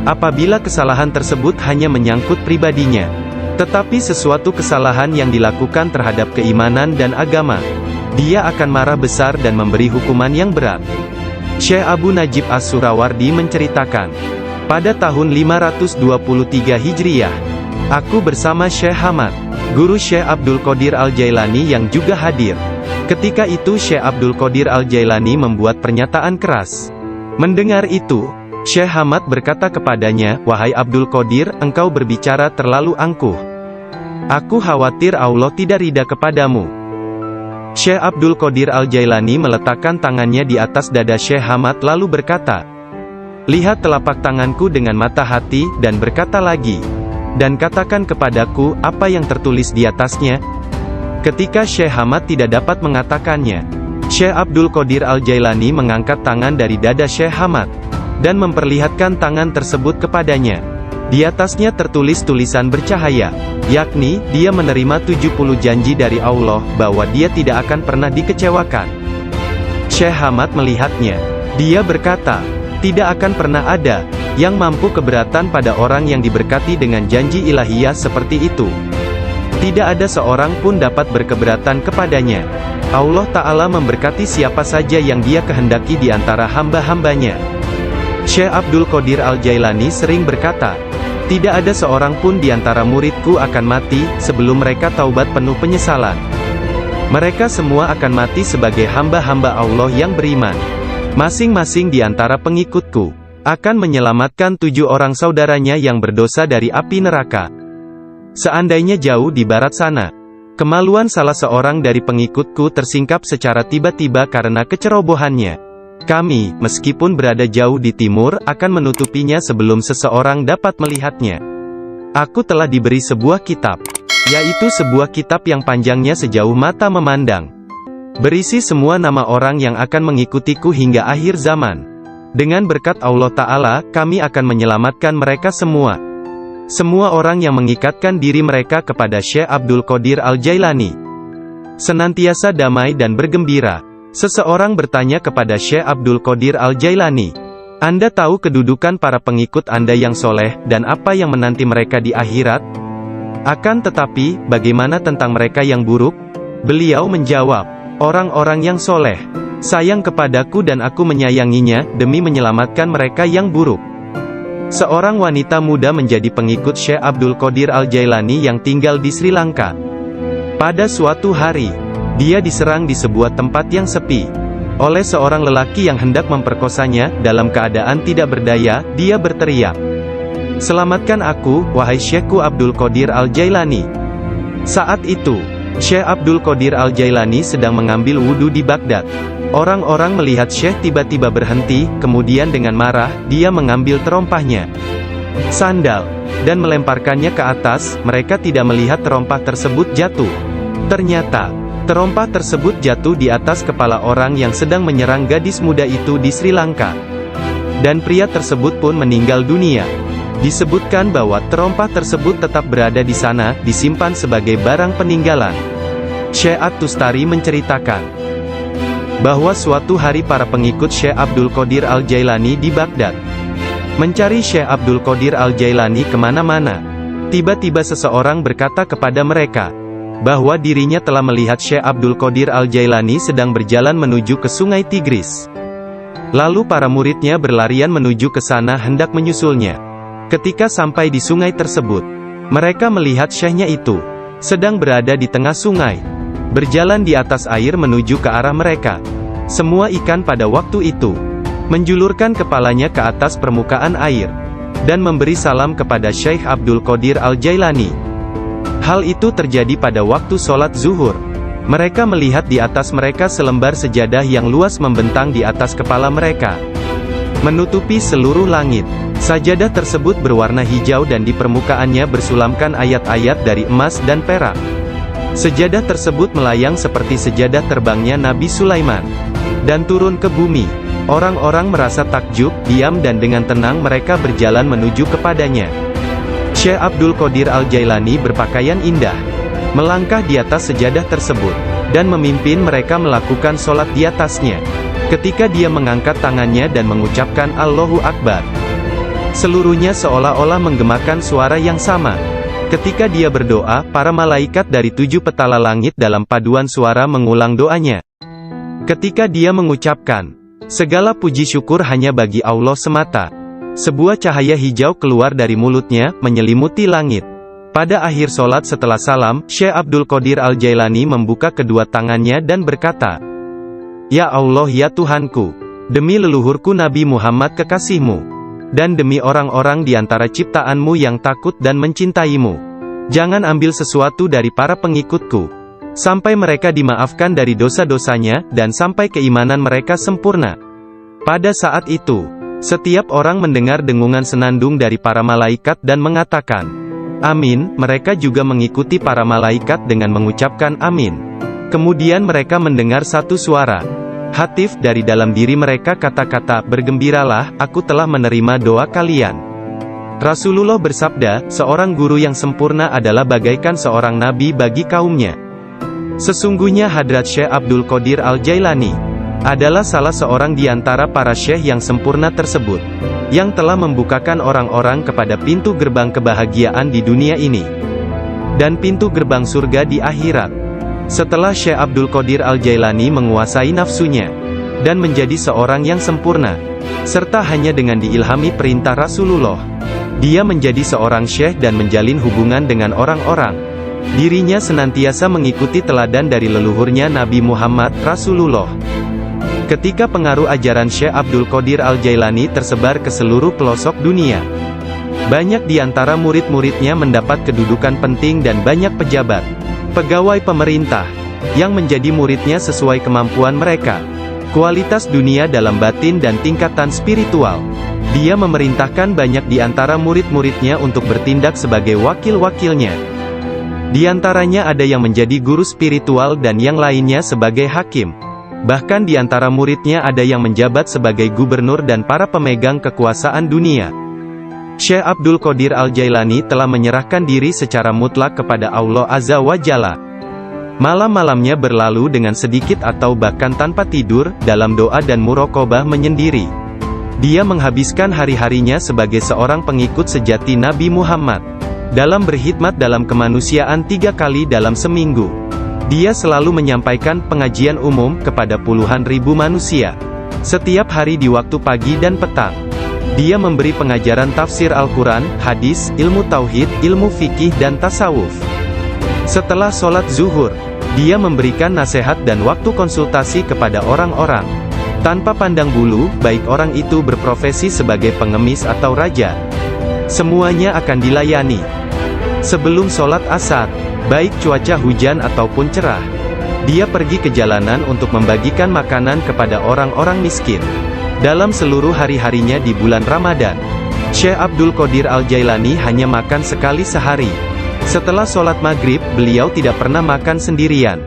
Apabila kesalahan tersebut hanya menyangkut pribadinya, tetapi sesuatu kesalahan yang dilakukan terhadap keimanan dan agama, dia akan marah besar dan memberi hukuman yang berat. Syekh Abu Najib As-Surawardi menceritakan, pada tahun 523 Hijriyah, aku bersama Syekh Hamad, guru Syekh Abdul Qadir Al-Jailani yang juga hadir. Ketika itu Syekh Abdul Qadir Al-Jailani membuat pernyataan keras. Mendengar itu, Syekh Hamad berkata kepadanya, "Wahai Abdul Qadir, engkau berbicara terlalu angkuh. Aku khawatir Allah tidak ridha kepadamu." Syekh Abdul Qadir Al-Jailani meletakkan tangannya di atas dada Syekh Hamad lalu berkata, "Lihat telapak tanganku dengan mata hati, dan berkata lagi, dan katakan kepadaku, apa yang tertulis di atasnya." Ketika Syekh Hamad tidak dapat mengatakannya, Syekh Abdul Qadir Al-Jailani mengangkat tangan dari dada Syekh Hamad, dan memperlihatkan tangan tersebut kepadanya. Di atasnya tertulis tulisan bercahaya, yakni, dia menerima 70 janji dari Allah, bahwa dia tidak akan pernah dikecewakan. Syekh Hamad melihatnya. Dia berkata, "Tidak akan pernah ada yang mampu keberatan pada orang yang diberkati dengan janji ilahiyah seperti itu. Tidak ada seorang pun dapat berkeberatan kepadanya. Allah Ta'ala memberkati siapa saja yang Dia kehendaki di antara hamba-hambanya." Syekh Abdul Qadir Al-Jailani sering berkata, "Tidak ada seorang pun di antara muridku akan mati sebelum mereka taubat penuh penyesalan. Mereka semua akan mati sebagai hamba-hamba Allah yang beriman. Masing-masing di antara pengikutku akan menyelamatkan 7 orang saudaranya yang berdosa dari api neraka. Seandainya jauh di barat sana, kemaluan salah seorang dari pengikutku tersingkap secara tiba-tiba karena kecerobohannya, kami, meskipun berada jauh di timur, akan menutupinya sebelum seseorang dapat melihatnya. Aku telah diberi sebuah kitab, yaitu sebuah kitab yang panjangnya sejauh mata memandang, berisi semua nama orang yang akan mengikutiku hingga akhir zaman. Dengan berkat Allah Ta'ala, kami akan menyelamatkan mereka semua. Semua orang yang mengikatkan diri mereka kepada Syekh Abdul Qadir Al-Jailani senantiasa damai dan bergembira." Seseorang bertanya kepada Syekh Abdul Qadir Al-Jailani, "Anda tahu kedudukan para pengikut Anda yang soleh, dan apa yang menanti mereka di akhirat? Akan tetapi, bagaimana tentang mereka yang buruk?" Beliau menjawab, "Orang-orang yang soleh sayang kepadaku dan aku menyayanginya, demi menyelamatkan mereka yang buruk." Seorang wanita muda menjadi pengikut Syekh Abdul Qadir Al-Jailani yang tinggal di Sri Lanka. Pada suatu hari, dia diserang di sebuah tempat yang sepi oleh seorang lelaki yang hendak memperkosanya. Dalam keadaan tidak berdaya, dia berteriak, "Selamatkan aku, wahai Syekhku Abdul Qadir Al-Jailani." Saat itu, Syekh Abdul Qadir Al-Jailani sedang mengambil wudhu di Baghdad. Orang-orang melihat Syekh tiba-tiba berhenti, kemudian dengan marah, dia mengambil terompahnya, sandal, dan melemparkannya ke atas. Mereka tidak melihat terompah tersebut jatuh. Ternyata, terompah tersebut jatuh di atas kepala orang yang sedang menyerang gadis muda itu di Sri Lanka. Dan pria tersebut pun meninggal dunia. Disebutkan bahwa terompah tersebut tetap berada di sana, disimpan sebagai barang peninggalan. Syekh At-Tustari menceritakan bahwa suatu hari para pengikut Syekh Abdul Qadir Al-Jailani di Baghdad mencari Syekh Abdul Qadir Al-Jailani kemana-mana. Tiba-tiba seseorang berkata kepada mereka, bahwa dirinya telah melihat Syekh Abdul Qadir Al-Jailani sedang berjalan menuju ke sungai Tigris. Lalu para muridnya berlarian menuju ke sana hendak menyusulnya. Ketika sampai di sungai tersebut, mereka melihat syekhnya itu sedang berada di tengah sungai, berjalan di atas air menuju ke arah mereka. Semua ikan pada waktu itu menjulurkan kepalanya ke atas permukaan air, dan memberi salam kepada Syekh Abdul Qadir Al-Jailani. Hal itu terjadi pada waktu sholat zuhur. Mereka melihat di atas mereka selembar sejadah yang luas membentang di atas kepala mereka, menutupi seluruh langit. Sajadah tersebut berwarna hijau dan di permukaannya bersulamkan ayat-ayat dari emas dan perak. Sejadah tersebut melayang seperti sejadah terbangnya Nabi Sulaiman, dan turun ke bumi. Orang-orang merasa takjub, diam dan dengan tenang mereka berjalan menuju kepadanya. Syekh Abdul Qadir Al-Jailani berpakaian indah, melangkah di atas sejadah tersebut, dan memimpin mereka melakukan sholat di atasnya. Ketika dia mengangkat tangannya dan mengucapkan Allahu Akbar, seluruhnya seolah-olah menggemakan suara yang sama. Ketika dia berdoa, para malaikat dari 7 petala langit dalam paduan suara mengulang doanya. Ketika dia mengucapkan, segala puji syukur hanya bagi Allah semata, sebuah cahaya hijau keluar dari mulutnya, menyelimuti langit. Pada akhir sholat setelah salam, Syekh Abdul Qadir Al-Jailani membuka kedua tangannya dan berkata, Ya Allah ya Tuhanku, demi leluhurku Nabi Muhammad kekasihmu, dan demi orang-orang di antara ciptaanmu yang takut dan mencintaimu, jangan ambil sesuatu dari para pengikutku, sampai mereka dimaafkan dari dosa-dosanya, dan sampai keimanan mereka sempurna. Pada saat itu, setiap orang mendengar dengungan senandung dari para malaikat dan mengatakan, Amin. Mereka juga mengikuti para malaikat dengan mengucapkan Amin. Kemudian mereka mendengar satu suara hatif dari dalam diri mereka, kata-kata, Bergembiralah, aku telah menerima doa kalian. Rasulullah bersabda, seorang guru yang sempurna adalah bagaikan seorang nabi bagi kaumnya. Sesungguhnya Hadrat Syekh Abdul Qadir Al-Jailani adalah salah seorang di antara para syekh yang sempurna tersebut, yang telah membukakan orang-orang kepada pintu gerbang kebahagiaan di dunia ini, dan pintu gerbang surga di akhirat. Setelah Syekh Abdul Qadir Al-Jailani menguasai nafsunya, dan menjadi seorang yang sempurna, serta hanya dengan diilhami perintah Rasulullah, dia menjadi seorang syekh dan menjalin hubungan dengan orang-orang. Dirinya senantiasa mengikuti teladan dari leluhurnya Nabi Muhammad, Rasulullah. Ketika pengaruh ajaran Syekh Abdul Qadir Al-Jailani tersebar ke seluruh pelosok dunia, banyak di antara murid-muridnya mendapat kedudukan penting dan banyak pejabat, pegawai pemerintah, yang menjadi muridnya sesuai kemampuan mereka, kualitas dunia dalam batin dan tingkatan spiritual. Dia memerintahkan banyak di antara murid-muridnya untuk bertindak sebagai wakil-wakilnya. Di antaranya ada yang menjadi guru spiritual dan yang lainnya sebagai hakim. Bahkan di antara muridnya ada yang menjabat sebagai gubernur dan para pemegang kekuasaan dunia. Syekh Abdul Qadir Al-Jailani telah menyerahkan diri secara mutlak kepada Allah Azza wa Jalla. Malam-malamnya berlalu dengan sedikit atau bahkan tanpa tidur, dalam doa dan muraqabah menyendiri. Dia menghabiskan hari-harinya sebagai seorang pengikut sejati Nabi Muhammad, dalam berkhidmat dalam kemanusiaan 3 kali dalam seminggu. Dia selalu menyampaikan pengajian umum kepada puluhan ribu manusia, setiap hari di waktu pagi dan petang. Dia memberi pengajaran tafsir Al-Quran, hadis, ilmu tauhid, ilmu fikih dan tasawuf. Setelah sholat zuhur, dia memberikan nasihat dan waktu konsultasi kepada orang-orang, tanpa pandang bulu, baik orang itu berprofesi sebagai pengemis atau raja. Semuanya akan dilayani. Sebelum sholat asar, baik cuaca hujan ataupun cerah, dia pergi ke jalanan untuk membagikan makanan kepada orang-orang miskin. Dalam seluruh hari-harinya di bulan Ramadan, Syekh Abdul Qadir Al-Jailani hanya makan sekali sehari. Setelah sholat maghrib, beliau tidak pernah makan sendirian.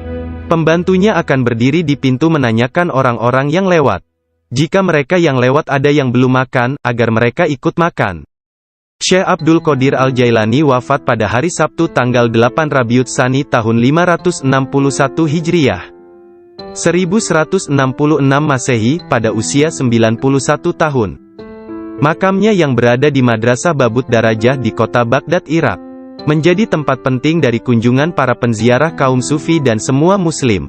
Pembantunya akan berdiri di pintu menanyakan orang-orang yang lewat. Jika mereka yang lewat ada yang belum makan, agar mereka ikut makan. Syekh Abdul Qadir Al-Jailani wafat pada hari Sabtu tanggal 8 Rabiul Tsani tahun 561 Hijriah, 1166 Masehi, pada usia 91 tahun. Makamnya yang berada di Madrasah Babut Darajah di kota Baghdad, Irak. menjadi tempat penting dari kunjungan para penziarah kaum sufi dan semua muslim.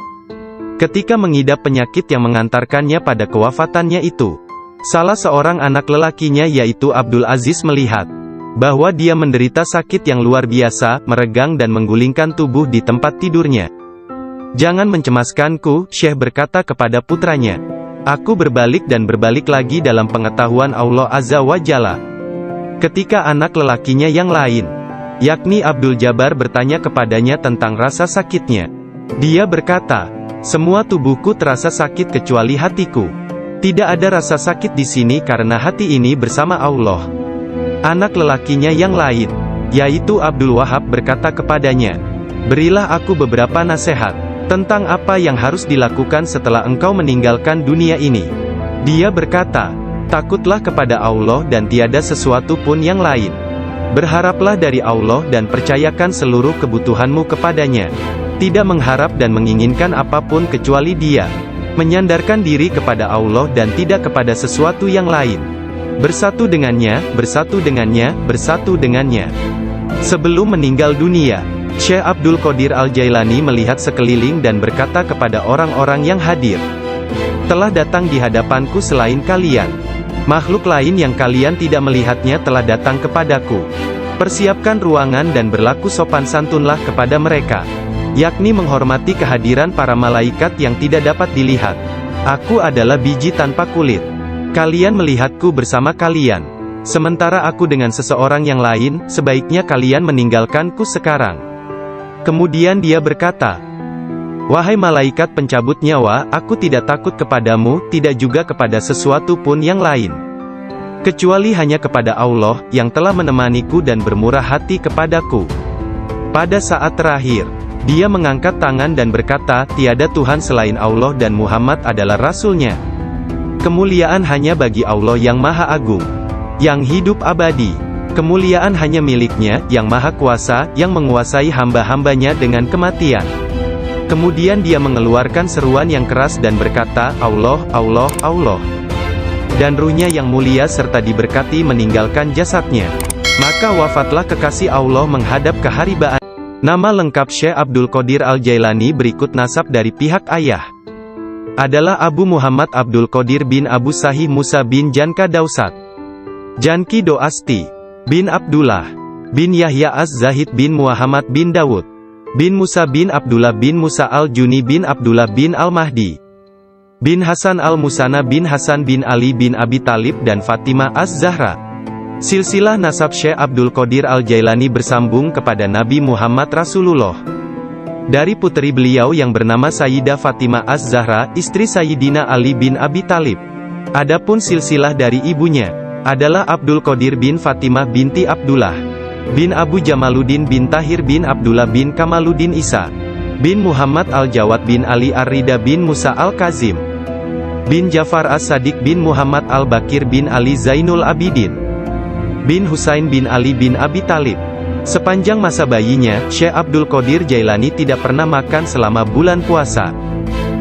Ketika mengidap penyakit yang mengantarkannya pada kewafatannya itu, salah seorang anak lelakinya yaitu Abdul Aziz melihat bahwa dia menderita sakit yang luar biasa, meregang dan menggulingkan tubuh di tempat tidurnya. "Jangan mencemaskanku," Syekh berkata kepada putranya. "Aku berbalik dan berbalik lagi dalam pengetahuan Allah Azza wa Jalla." Ketika anak lelakinya yang lain, yakni Abdul Jabbar bertanya kepadanya tentang rasa sakitnya, dia berkata, "Semua tubuhku terasa sakit kecuali hatiku. Tidak ada rasa sakit di sini karena hati ini bersama Allah." Anak lelakinya yang lain, yaitu Abdul Wahab berkata kepadanya, "Berilah aku beberapa nasihat tentang apa yang harus dilakukan setelah engkau meninggalkan dunia ini." Dia berkata, "Takutlah kepada Allah dan tiada sesuatu pun yang lain. Berharaplah dari Allah dan percayakan seluruh kebutuhanmu kepadanya. Tidak mengharap dan menginginkan apapun kecuali Dia. Menyandarkan diri kepada Allah dan tidak kepada sesuatu yang lain. Bersatu dengannya, bersatu dengannya, bersatu dengannya." Sebelum meninggal dunia, Syekh Abdul Qadir Al-Jailani melihat sekeliling dan berkata kepada orang-orang yang hadir, "Telah datang di hadapanku selain kalian. Makhluk lain yang kalian tidak melihatnya telah datang kepadaku. Persiapkan ruangan dan berlaku sopan santunlah kepada mereka, yakni menghormati kehadiran para malaikat yang tidak dapat dilihat. Aku adalah biji tanpa kulit. Kalian melihatku bersama kalian. Sementara aku dengan seseorang yang lain, sebaiknya kalian meninggalkanku sekarang." Kemudian dia berkata, "Wahai malaikat pencabut nyawa, aku tidak takut kepadamu, tidak juga kepada sesuatu pun yang lain. Kecuali hanya kepada Allah, yang telah menemaniku dan bermurah hati kepadaku." Pada saat terakhir, dia mengangkat tangan dan berkata, "Tiada Tuhan selain Allah dan Muhammad adalah Rasul-Nya. Kemuliaan hanya bagi Allah yang Maha Agung, yang hidup abadi. Kemuliaan hanya milik-Nya, yang Maha Kuasa, yang menguasai hamba-hambanya dengan kematian." Kemudian dia mengeluarkan seruan yang keras dan berkata, "Allah, Allah, Allah." Dan ruhnya yang mulia serta diberkati meninggalkan jasadnya. Maka wafatlah kekasih Allah menghadap keharibaan. Nama lengkap Syekh Abdul Qadir Al-Jailani berikut nasab dari pihak ayah adalah Abu Muhammad Abdul Qadir bin Abu Sahih Musa bin Janka Dausat, Janki Doasti, bin Abdullah, bin Yahya Az-Zahid bin Muhammad bin Dawud, bin Musa bin Abdullah bin Musa Al-Juni bin Abdullah bin Al-Mahdi, bin Hasan Al-Musana bin Hasan bin Ali bin Abi Talib dan Fatimah Az-Zahra. Silsilah nasab Syekh Abdul Qadir Al-Jailani bersambung kepada Nabi Muhammad Rasulullah. Dari putri beliau yang bernama Sayyidah Fatimah Az-Zahra, istri Sayyidina Ali bin Abi Talib. Adapun silsilah dari ibunya adalah Abdul Qadir bin Fatimah binti Abdullah, bin Abu Jamaluddin bin Tahir bin Abdullah bin Kamaluddin Isa, bin Muhammad Al-Jawad bin Ali Ar-Rida bin Musa Al-Kazim, bin Jafar As-Sadiq bin Muhammad Al-Bakir bin Ali Zainul Abidin, bin Husain bin Ali bin Abi Talib. Sepanjang masa bayinya, Syekh Abdul Qadir Jailani tidak pernah makan selama bulan puasa.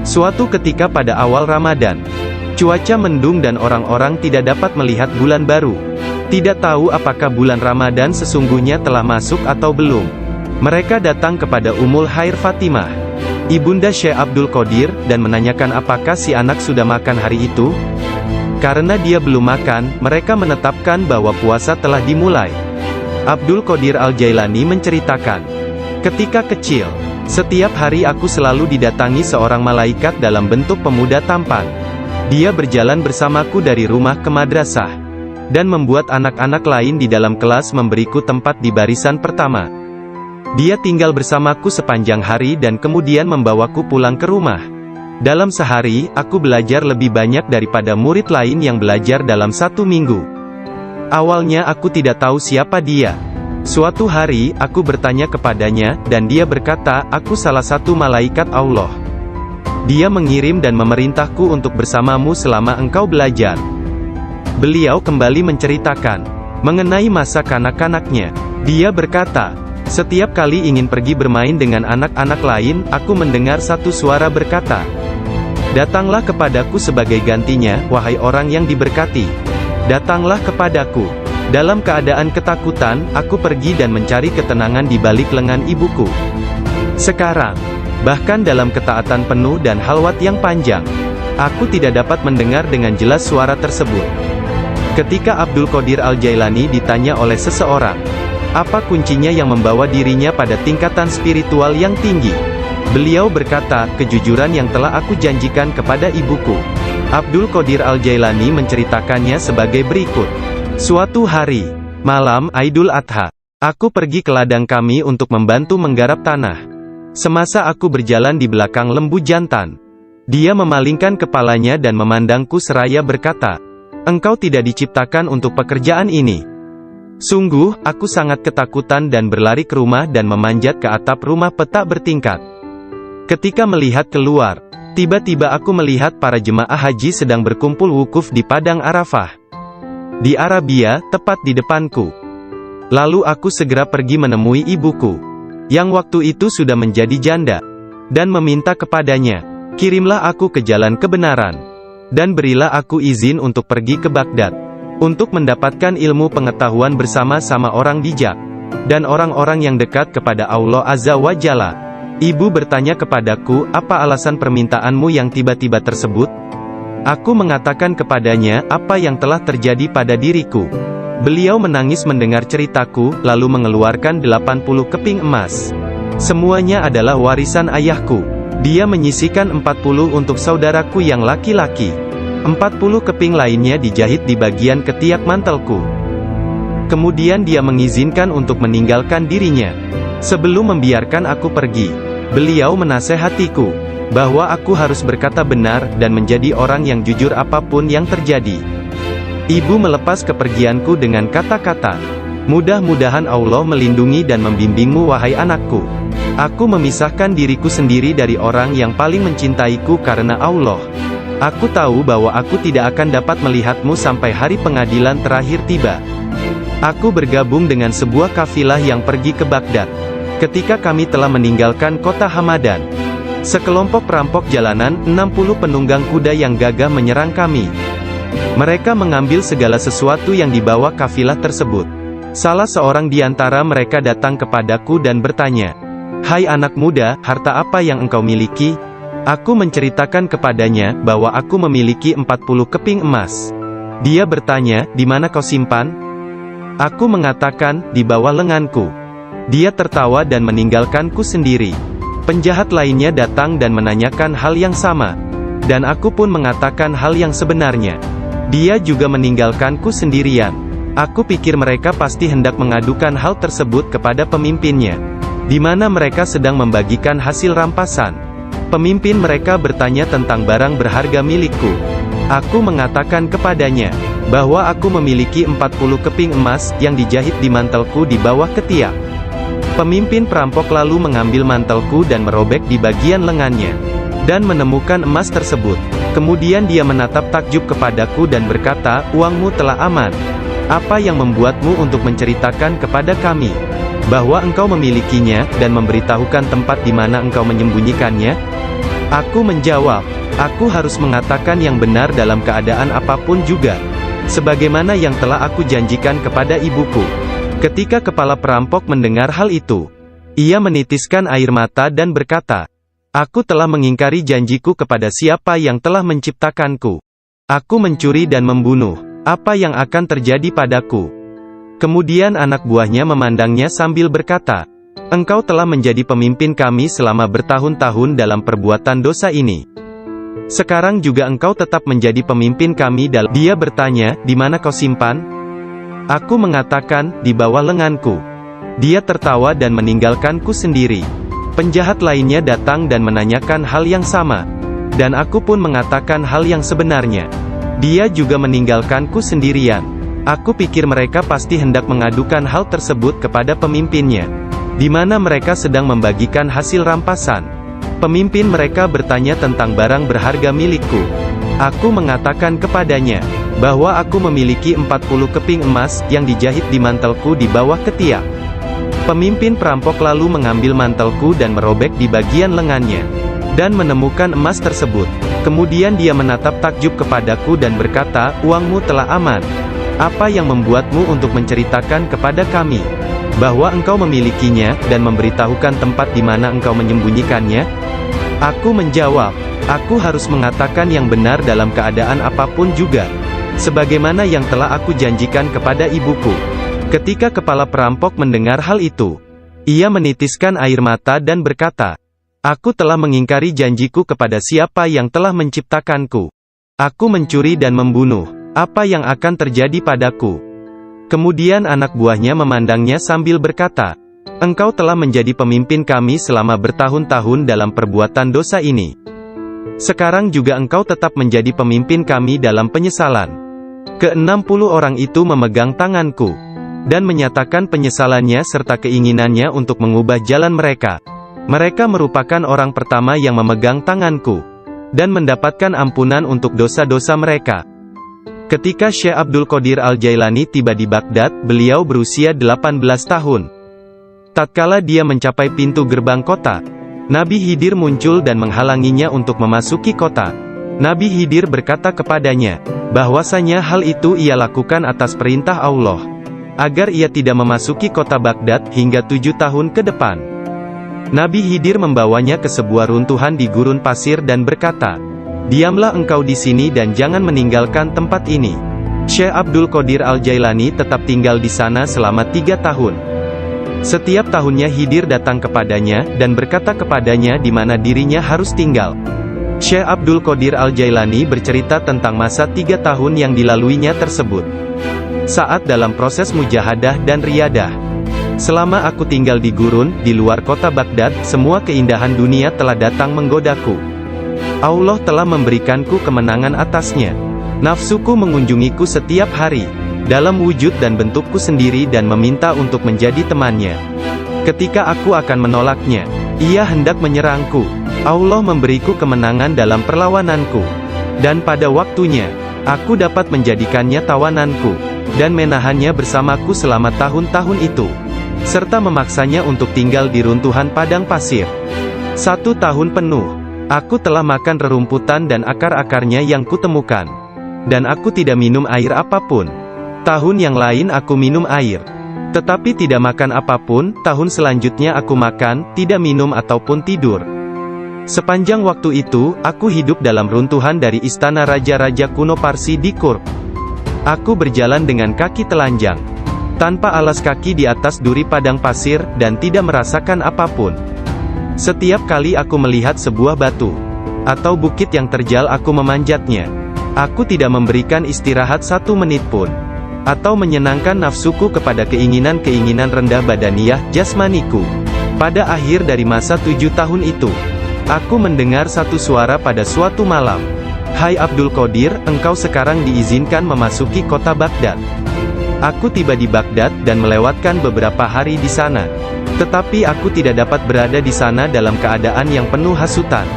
Suatu ketika pada awal Ramadan, cuaca mendung dan orang-orang tidak dapat melihat bulan baru. Tidak tahu apakah bulan Ramadan sesungguhnya telah masuk atau belum. Mereka datang kepada Ummul Khair Fatimah, ibunda Syekh Abdul Qadir, dan menanyakan apakah si anak sudah makan hari itu. Karena dia belum makan, mereka menetapkan bahwa puasa telah dimulai. Abdul Qadir Al-Jailani menceritakan, "Ketika kecil, setiap hari aku selalu didatangi seorang malaikat dalam bentuk pemuda tampan. Dia berjalan bersamaku dari rumah ke madrasah, dan membuat anak-anak lain di dalam kelas memberiku tempat di barisan pertama. Dia tinggal bersamaku sepanjang hari dan kemudian membawaku pulang ke rumah. Dalam sehari, aku belajar lebih banyak daripada murid lain yang belajar dalam 1 minggu. Awalnya aku tidak tahu siapa dia. Suatu hari, aku bertanya kepadanya, dan dia berkata, aku salah satu malaikat Allah. Dia mengirim dan memerintahku untuk bersamamu selama engkau belajar." Beliau kembali menceritakan mengenai masa kanak-kanaknya. Dia berkata, "Setiap kali ingin pergi bermain dengan anak-anak lain, aku mendengar satu suara berkata, 'Datanglah kepadaku sebagai gantinya, wahai orang yang diberkati. Datanglah kepadaku.' Dalam keadaan ketakutan, aku pergi dan mencari ketenangan di balik lengan ibuku. Sekarang, bahkan dalam ketaatan penuh dan halwat yang panjang, aku tidak dapat mendengar dengan jelas suara tersebut. Ketika Abdul Qadir Al-Jailani ditanya oleh seseorang, apa kuncinya yang membawa dirinya pada tingkatan spiritual yang tinggi? Beliau berkata, kejujuran yang telah aku janjikan kepada ibuku. Abdul Qadir Al-Jailani menceritakannya sebagai berikut. Suatu hari, malam Aidul Adha, aku pergi ke ladang kami untuk membantu menggarap tanah. Semasa aku berjalan di belakang lembu jantan, dia memalingkan kepalanya dan memandangku seraya berkata, engkau tidak diciptakan untuk pekerjaan ini. Sungguh, aku sangat ketakutan dan berlari ke rumah dan memanjat ke atap rumah petak bertingkat. Ketika melihat keluar, tiba-tiba aku melihat para jemaah haji sedang berkumpul wukuf di Padang Arafah. Di Arabia, tepat di depanku. Lalu aku segera pergi menemui ibuku, yang waktu itu sudah menjadi janda, dan meminta kepadanya, kirimlah aku ke jalan kebenaran, dan berilah aku izin untuk pergi ke Baghdad, untuk mendapatkan ilmu pengetahuan bersama-sama orang bijak, dan orang-orang yang dekat kepada Allah Azza wa Jalla. Ibu bertanya kepadaku, apa alasan permintaanmu yang tiba-tiba tersebut? Aku mengatakan kepadanya, apa yang telah terjadi pada diriku. Beliau menangis mendengar ceritaku, lalu mengeluarkan 80 keping emas. Semuanya adalah warisan ayahku. Dia menyisihkan 40 untuk saudaraku yang laki-laki. 40 keping lainnya dijahit di bagian ketiak mantelku. Kemudian dia mengizinkan untuk meninggalkan dirinya. Sebelum membiarkan aku pergi, beliau menasehatiku, bahwa aku harus berkata benar, dan menjadi orang yang jujur apapun yang terjadi. Ibu melepas kepergianku dengan kata-kata, mudah-mudahan Allah melindungi dan membimbingmu wahai anakku. Aku memisahkan diriku sendiri dari orang yang paling mencintaiku karena Allah. Aku tahu bahwa aku tidak akan dapat melihatmu sampai hari pengadilan terakhir tiba. Aku bergabung dengan sebuah kafilah yang pergi ke Baghdad. Ketika kami telah meninggalkan kota Hamadan, sekelompok perampok jalanan, 60 penunggang kuda yang gagah menyerang kami. Mereka mengambil segala sesuatu yang dibawa kafilah tersebut. Salah seorang di antara mereka datang kepadaku dan bertanya, hai anak muda, harta apa yang engkau miliki? Aku menceritakan kepadanya, bahwa aku memiliki 40 keping emas. Dia bertanya, di mana kau simpan? Aku mengatakan, di bawah lenganku. Dia tertawa dan meninggalkanku sendiri. Penjahat lainnya datang dan menanyakan hal yang sama. Dan aku pun mengatakan hal yang sebenarnya. Dia juga meninggalkanku sendirian. Aku pikir mereka pasti hendak mengadukan hal tersebut kepada pemimpinnya, di mana mereka sedang membagikan hasil rampasan. Pemimpin mereka bertanya tentang barang berharga milikku. Aku mengatakan kepadanya, bahwa aku memiliki 40 keping emas, yang dijahit di mantelku di bawah ketiak. Pemimpin perampok lalu mengambil mantelku dan merobek di bagian lengannya, dan menemukan emas tersebut. Kemudian dia menatap takjub kepadaku dan berkata, uangmu telah aman. Apa yang membuatmu untuk menceritakan kepada kami, bahwa engkau memilikinya, dan memberitahukan tempat di mana engkau menyembunyikannya? Aku menjawab, aku harus mengatakan yang benar dalam keadaan apapun juga, sebagaimana yang telah aku janjikan kepada ibuku. Ketika kepala perampok mendengar hal itu, ia menitiskan air mata dan berkata, aku telah mengingkari janjiku kepada siapa yang telah menciptakanku. Aku mencuri dan membunuh. Apa yang akan terjadi padaku? Kemudian anak buahnya memandangnya sambil berkata, engkau telah menjadi pemimpin kami selama bertahun-tahun dalam perbuatan dosa ini. Sekarang juga engkau tetap menjadi pemimpin kami dalam. Dia bertanya, di mana kau simpan? Aku mengatakan, di bawah lenganku. Dia tertawa dan meninggalkanku sendiri. Penjahat lainnya datang dan menanyakan hal yang sama. Dan aku pun mengatakan hal yang sebenarnya. Dia juga meninggalkanku sendirian. Aku pikir mereka pasti hendak mengadukan hal tersebut kepada pemimpinnya, di mana mereka sedang membagikan hasil rampasan. Pemimpin mereka bertanya tentang barang berharga milikku. Aku mengatakan kepadanya, bahwa aku memiliki 40 keping emas, yang dijahit di mantelku di bawah ketiak. Pemimpin perampok lalu mengambil mantelku dan merobek di bagian lengannya, dan menemukan emas tersebut. Kemudian dia menatap takjub kepadaku dan berkata, uangmu telah aman. Apa yang membuatmu untuk menceritakan kepada kami bahwa engkau memilikinya, dan memberitahukan tempat di mana engkau menyembunyikannya? Aku menjawab, aku harus mengatakan yang benar dalam keadaan apapun juga, sebagaimana yang telah aku janjikan kepada ibuku. Ketika kepala perampok mendengar hal itu, ia menitiskan air mata dan berkata, aku telah mengingkari janjiku kepada siapa yang telah menciptakanku. Aku mencuri dan membunuh. Apa yang akan terjadi padaku? Kemudian anak buahnya memandangnya sambil berkata, engkau telah menjadi pemimpin kami selama bertahun-tahun dalam perbuatan dosa ini. Sekarang juga engkau tetap menjadi pemimpin kami dalam penyesalan. Ke-60 orang itu memegang tanganku, dan menyatakan penyesalannya serta keinginannya untuk mengubah jalan mereka. Mereka merupakan orang pertama yang memegang tanganku, dan mendapatkan ampunan untuk dosa-dosa mereka. Ketika Syekh Abdul Qadir Al-Jailani tiba di Baghdad, beliau berusia 18 tahun. Tatkala dia mencapai pintu gerbang kota, Nabi Khidir muncul dan menghalanginya untuk memasuki kota. Nabi Khidir berkata kepadanya, bahwasanya hal itu ia lakukan atas perintah Allah, agar ia tidak memasuki kota Baghdad hingga 7 tahun ke depan. Nabi Khidir membawanya ke sebuah runtuhan di gurun pasir dan berkata, diamlah engkau di sini dan jangan meninggalkan tempat ini. Syekh Abdul Qadir Al-Jailani tetap tinggal di sana selama 3 tahun. Setiap tahunnya Khidir datang kepadanya, dan berkata kepadanya di mana dirinya harus tinggal. Syekh Abdul Qadir Al-Jailani bercerita tentang masa 3 tahun yang dilaluinya tersebut. Saat dalam proses mujahadah dan riyadah. Selama aku tinggal di gurun, di luar kota Baghdad, semua keindahan dunia telah datang menggodaku. Allah telah memberikanku kemenangan atasnya. Nafsuku mengunjungiku setiap hari, dalam wujud dan bentukku sendiri dan meminta untuk menjadi temannya. Ketika aku akan menolaknya, ia hendak menyerangku. Allah memberiku kemenangan dalam perlawananku. Dan pada waktunya, aku dapat menjadikannya tawananku, dan menahannya bersamaku selama tahun-tahun itu, serta memaksanya untuk tinggal di runtuhan padang pasir. 1 tahun penuh. Aku telah makan rerumputan dan akar-akarnya yang kutemukan. Dan aku tidak minum air apapun. Tahun yang lain aku minum air, tetapi tidak makan apapun. Tahun selanjutnya aku makan, tidak minum ataupun tidur. Sepanjang waktu itu, aku hidup dalam runtuhan dari istana raja-raja kuno Parsi di Kurd. Aku berjalan dengan kaki telanjang, tanpa alas kaki di atas duri padang pasir, dan tidak merasakan apapun. Setiap kali aku melihat sebuah batu atau bukit yang terjal, aku memanjatnya. Aku tidak memberikan istirahat 1 menit pun, atau menyenangkan nafsuku kepada keinginan-keinginan rendah badaniah jasmaniku. Pada akhir dari masa 7 tahun itu, aku mendengar satu suara pada suatu malam. Hai Abdul Qadir, engkau sekarang diizinkan memasuki kota Baghdad. Aku tiba di Baghdad dan melewatkan beberapa hari di sana. Tetapi aku tidak dapat berada di sana dalam keadaan yang penuh hasutan,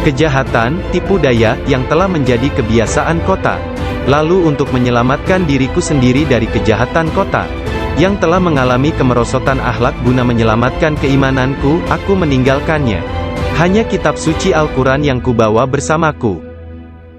kejahatan, tipu daya, yang telah menjadi kebiasaan kota. Lalu untuk menyelamatkan diriku sendiri dari kejahatan kota, yang telah mengalami kemerosotan akhlak, guna menyelamatkan keimananku, aku meninggalkannya. Hanya kitab suci Al-Quran yang kubawa bersamaku.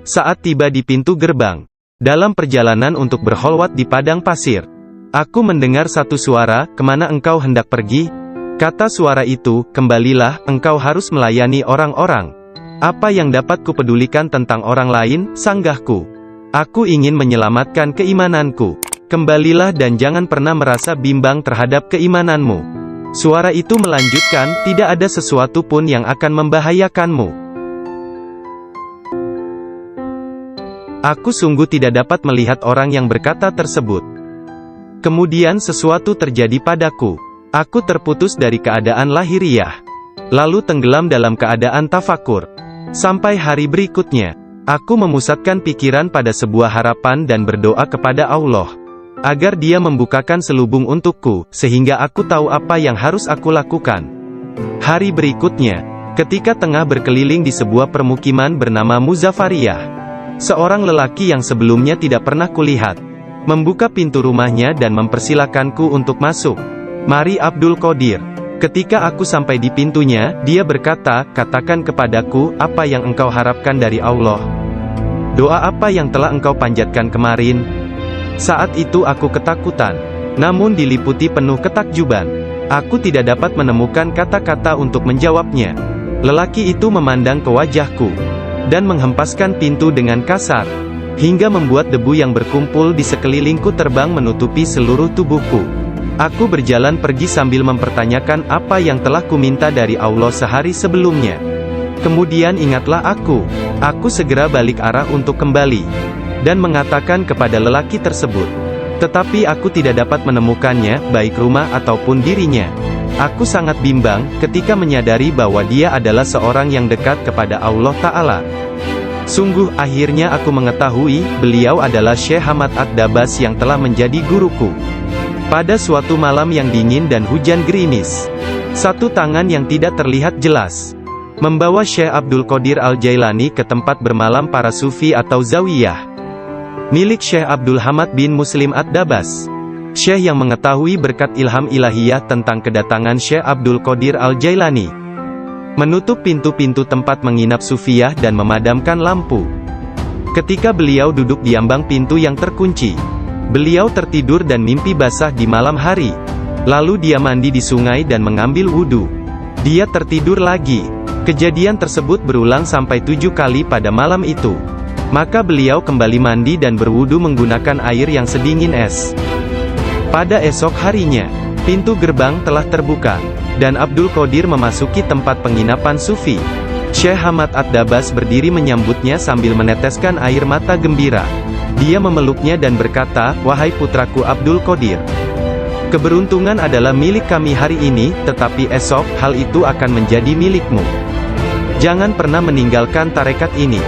Saat tiba di pintu gerbang, dalam perjalanan untuk berkholwat di padang pasir, aku mendengar satu suara, kemana engkau hendak pergi? Kata suara itu, kembalilah, engkau harus melayani orang-orang. Apa yang dapat kupedulikan tentang orang lain, sanggahku. Aku ingin menyelamatkan keimananku. Kembalilah dan jangan pernah merasa bimbang terhadap keimananmu. Suara itu melanjutkan, tidak ada sesuatu pun yang akan membahayakanmu. Aku sungguh tidak dapat melihat orang yang berkata tersebut. Kemudian sesuatu terjadi padaku. Aku terputus dari keadaan lahiriah, lalu tenggelam dalam keadaan tafakur. Sampai hari berikutnya, aku memusatkan pikiran pada sebuah harapan dan berdoa kepada Allah, agar Dia membukakan selubung untukku, sehingga aku tahu apa yang harus aku lakukan. Hari berikutnya, ketika tengah berkeliling di sebuah permukiman bernama Muzafariyah, seorang lelaki yang sebelumnya tidak pernah kulihat, membuka pintu rumahnya dan mempersilakanku untuk masuk. Mari Abdul Qadir. Ketika aku sampai di pintunya, dia berkata, katakan kepadaku, apa yang engkau harapkan dari Allah? Doa apa yang telah engkau panjatkan kemarin? Saat itu aku ketakutan, namun diliputi penuh ketakjuban. Aku tidak dapat menemukan kata-kata untuk menjawabnya. Lelaki itu memandang ke wajahku, dan menghempaskan pintu dengan kasar, hingga membuat debu yang berkumpul di sekelilingku terbang menutupi seluruh tubuhku. Aku berjalan pergi sambil mempertanyakan apa yang telah kuminta dari Allah sehari sebelumnya. Kemudian ingatlah aku segera balik arah untuk kembali, dan mengatakan kepada lelaki tersebut. Tetapi aku tidak dapat menemukannya, baik rumah ataupun dirinya. Aku sangat bimbang, ketika menyadari bahwa dia adalah seorang yang dekat kepada Allah Ta'ala. Sungguh, akhirnya aku mengetahui, beliau adalah Syekh Hamad Ad-Dabas yang telah menjadi guruku. Pada suatu malam yang dingin dan hujan gerimis, satu tangan yang tidak terlihat jelas membawa Syekh Abdul Qadir Al-Jailani ke tempat bermalam para sufi atau zawiyah milik Syekh Abdul Hamad bin Muslim Ad-Dabas. Syekh yang mengetahui berkat ilham ilahiyah tentang kedatangan Syekh Abdul Qadir Al-Jailani menutup pintu-pintu tempat menginap sufiyah dan memadamkan lampu. Ketika beliau duduk di ambang pintu yang terkunci, beliau tertidur dan mimpi basah di malam hari. Lalu dia mandi di sungai dan mengambil wudhu. Dia tertidur lagi. Kejadian tersebut berulang sampai 7 kali pada malam itu. Maka beliau kembali mandi dan berwudhu menggunakan air yang sedingin es. Pada esok harinya, pintu gerbang telah terbuka, dan Abdul Qadir memasuki tempat penginapan sufi. Syekh Hamad Ad-Dabas berdiri menyambutnya sambil meneteskan air mata gembira. Dia memeluknya dan berkata, "Wahai putraku Abdul Qadir, keberuntungan adalah milik kami hari ini, tetapi esok, hal itu akan menjadi milikmu. Jangan pernah meninggalkan tarekat ini."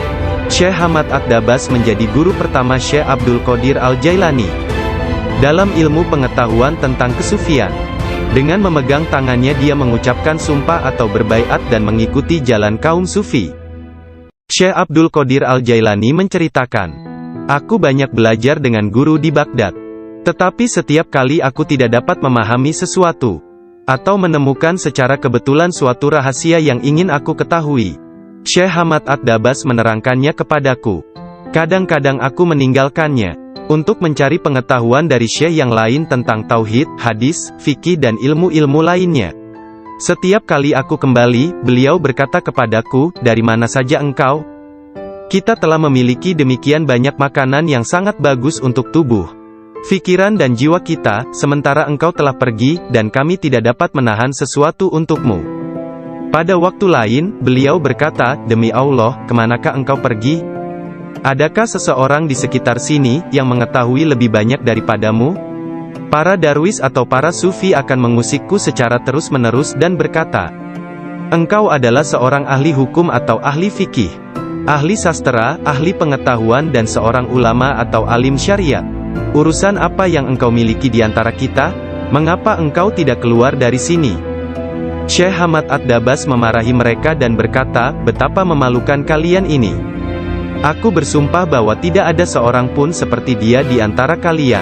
Syekh Hamad Ad-Dabas menjadi guru pertama Syekh Abdul Qadir Al-Jailani dalam ilmu pengetahuan tentang kesufian. Dengan memegang tangannya dia mengucapkan sumpah atau berbaiat dan mengikuti jalan kaum sufi. Syekh Abdul Qadir Al-Jailani menceritakan, "Aku banyak belajar dengan guru di Baghdad. Tetapi setiap kali aku tidak dapat memahami sesuatu, atau menemukan secara kebetulan suatu rahasia yang ingin aku ketahui, Syekh Hamad Ad-Dabas menerangkannya kepadaku. Kadang-kadang aku meninggalkannya, untuk mencari pengetahuan dari syekh yang lain tentang tauhid, hadis, fikih dan ilmu-ilmu lainnya. Setiap kali aku kembali, beliau berkata kepadaku, 'Dari mana saja engkau?' Kita telah memiliki demikian banyak makanan yang sangat bagus untuk tubuh, pikiran dan jiwa kita, sementara engkau telah pergi, dan kami tidak dapat menahan sesuatu untukmu." Pada waktu lain, beliau berkata, "Demi Allah, kemanakah engkau pergi? Adakah seseorang di sekitar sini, yang mengetahui lebih banyak daripadamu?" Para darwis atau para sufi akan mengusikku secara terus-menerus dan berkata, "Engkau adalah seorang ahli hukum atau ahli fikih, ahli sastra, ahli pengetahuan dan seorang ulama atau alim syariat. Urusan apa yang engkau miliki di antara kita? Mengapa engkau tidak keluar dari sini?" Syekh Hamad Ad-Dabas memarahi mereka dan berkata, "Betapa memalukan kalian ini. Aku bersumpah bahwa tidak ada seorang pun seperti dia di antara kalian.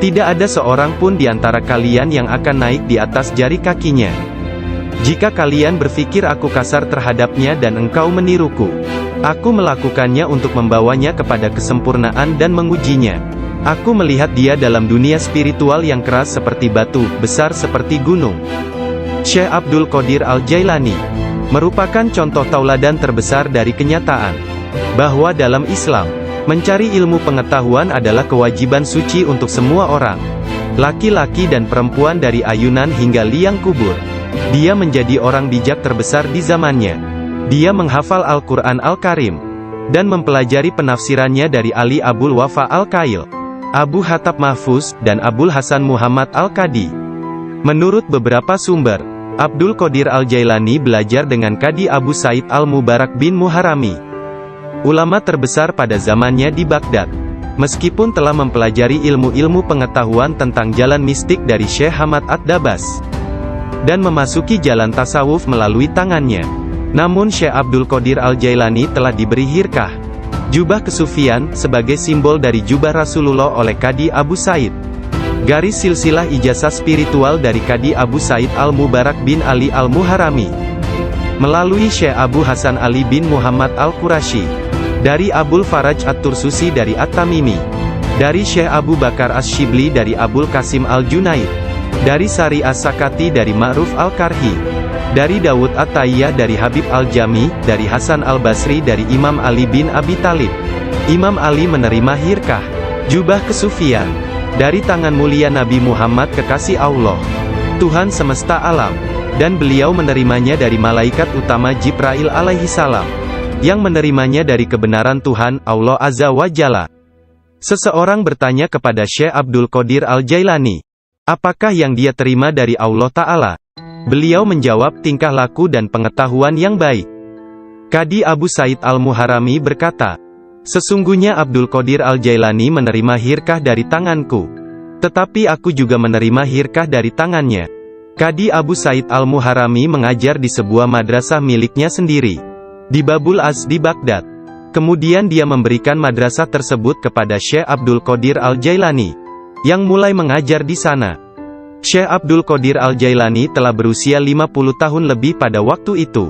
Tidak ada seorang pun di antara kalian yang akan naik di atas jari kakinya. Jika kalian berpikir aku kasar terhadapnya dan engkau meniruku, aku melakukannya untuk membawanya kepada kesempurnaan dan mengujinya. Aku melihat dia dalam dunia spiritual yang keras seperti batu, besar seperti gunung." Syekh Abdul Qadir Al-Jailani merupakan contoh tauladan terbesar dari kenyataan bahwa dalam Islam, mencari ilmu pengetahuan adalah kewajiban suci untuk semua orang, laki-laki dan perempuan dari ayunan hingga liang kubur. Dia menjadi orang bijak terbesar di zamannya. Dia menghafal Al-Quran Al-Karim, dan mempelajari penafsirannya dari Ali Abul Wafa Al-Kail, Abu Hatab Mahfuz, dan Abul Hasan Muhammad Al-Qadi. Menurut beberapa sumber, Abdul Qadir Al-Jailani belajar dengan Qadi Abu Said Al-Mubarak bin Muharrami, ulama terbesar pada zamannya di Baghdad. Meskipun telah mempelajari ilmu-ilmu pengetahuan tentang jalan mistik dari Syekh Hamad Ad-Dabas, dan memasuki jalan tasawuf melalui tangannya, namun Syekh Abdul Qadir Al-Jailani telah diberi hirkah, jubah kesufian, sebagai simbol dari jubah Rasulullah oleh Qadi Abu Said. Garis silsilah ijazah spiritual dari Qadi Abu Said Al-Mubarak bin Ali Al-Muharrami, melalui Syekh Abu Hasan Ali bin Muhammad Al-Qurashi, dari Abul Faraj At-Tursusi dari At-Tamimi, Dari Syekh Abu Bakar Asy-Syibli dari Abul Qasim Al-Junaid. Dari Sari As-Sakati dari Ma'ruf Al-Karhi. Dari Dawud At-Tayyah dari Habib Al-Jami, dari Hasan Al-Basri dari Imam Ali bin Abi Thalib. Imam Ali menerima hirkah, jubah kesufian, dari tangan mulia Nabi Muhammad kekasih Allah, Tuhan semesta alam, dan beliau menerimanya dari malaikat utama Jibril alaihi salam, yang menerimanya dari kebenaran Tuhan, Allah Azza wa Jalla. Seseorang bertanya kepada Syekh Abdul Qadir Al-Jailani, apakah yang dia terima dari Allah Ta'ala? Beliau menjawab tingkah laku dan pengetahuan yang baik. Qadi Abu Said Al-Muharrami berkata, sesungguhnya Abdul Qadir Al-Jailani menerima hirkah dari tanganku, tetapi aku juga menerima hirkah dari tangannya. Qadi Abu Said Al-Muharrami mengajar di sebuah madrasah miliknya sendiri, di Babul Az di Baghdad. Kemudian dia memberikan madrasah tersebut kepada Syekh Abdul Qadir Al-Jailani, yang mulai mengajar di sana. Syekh Abdul Qadir Al-Jailani telah berusia 50 tahun lebih pada waktu itu.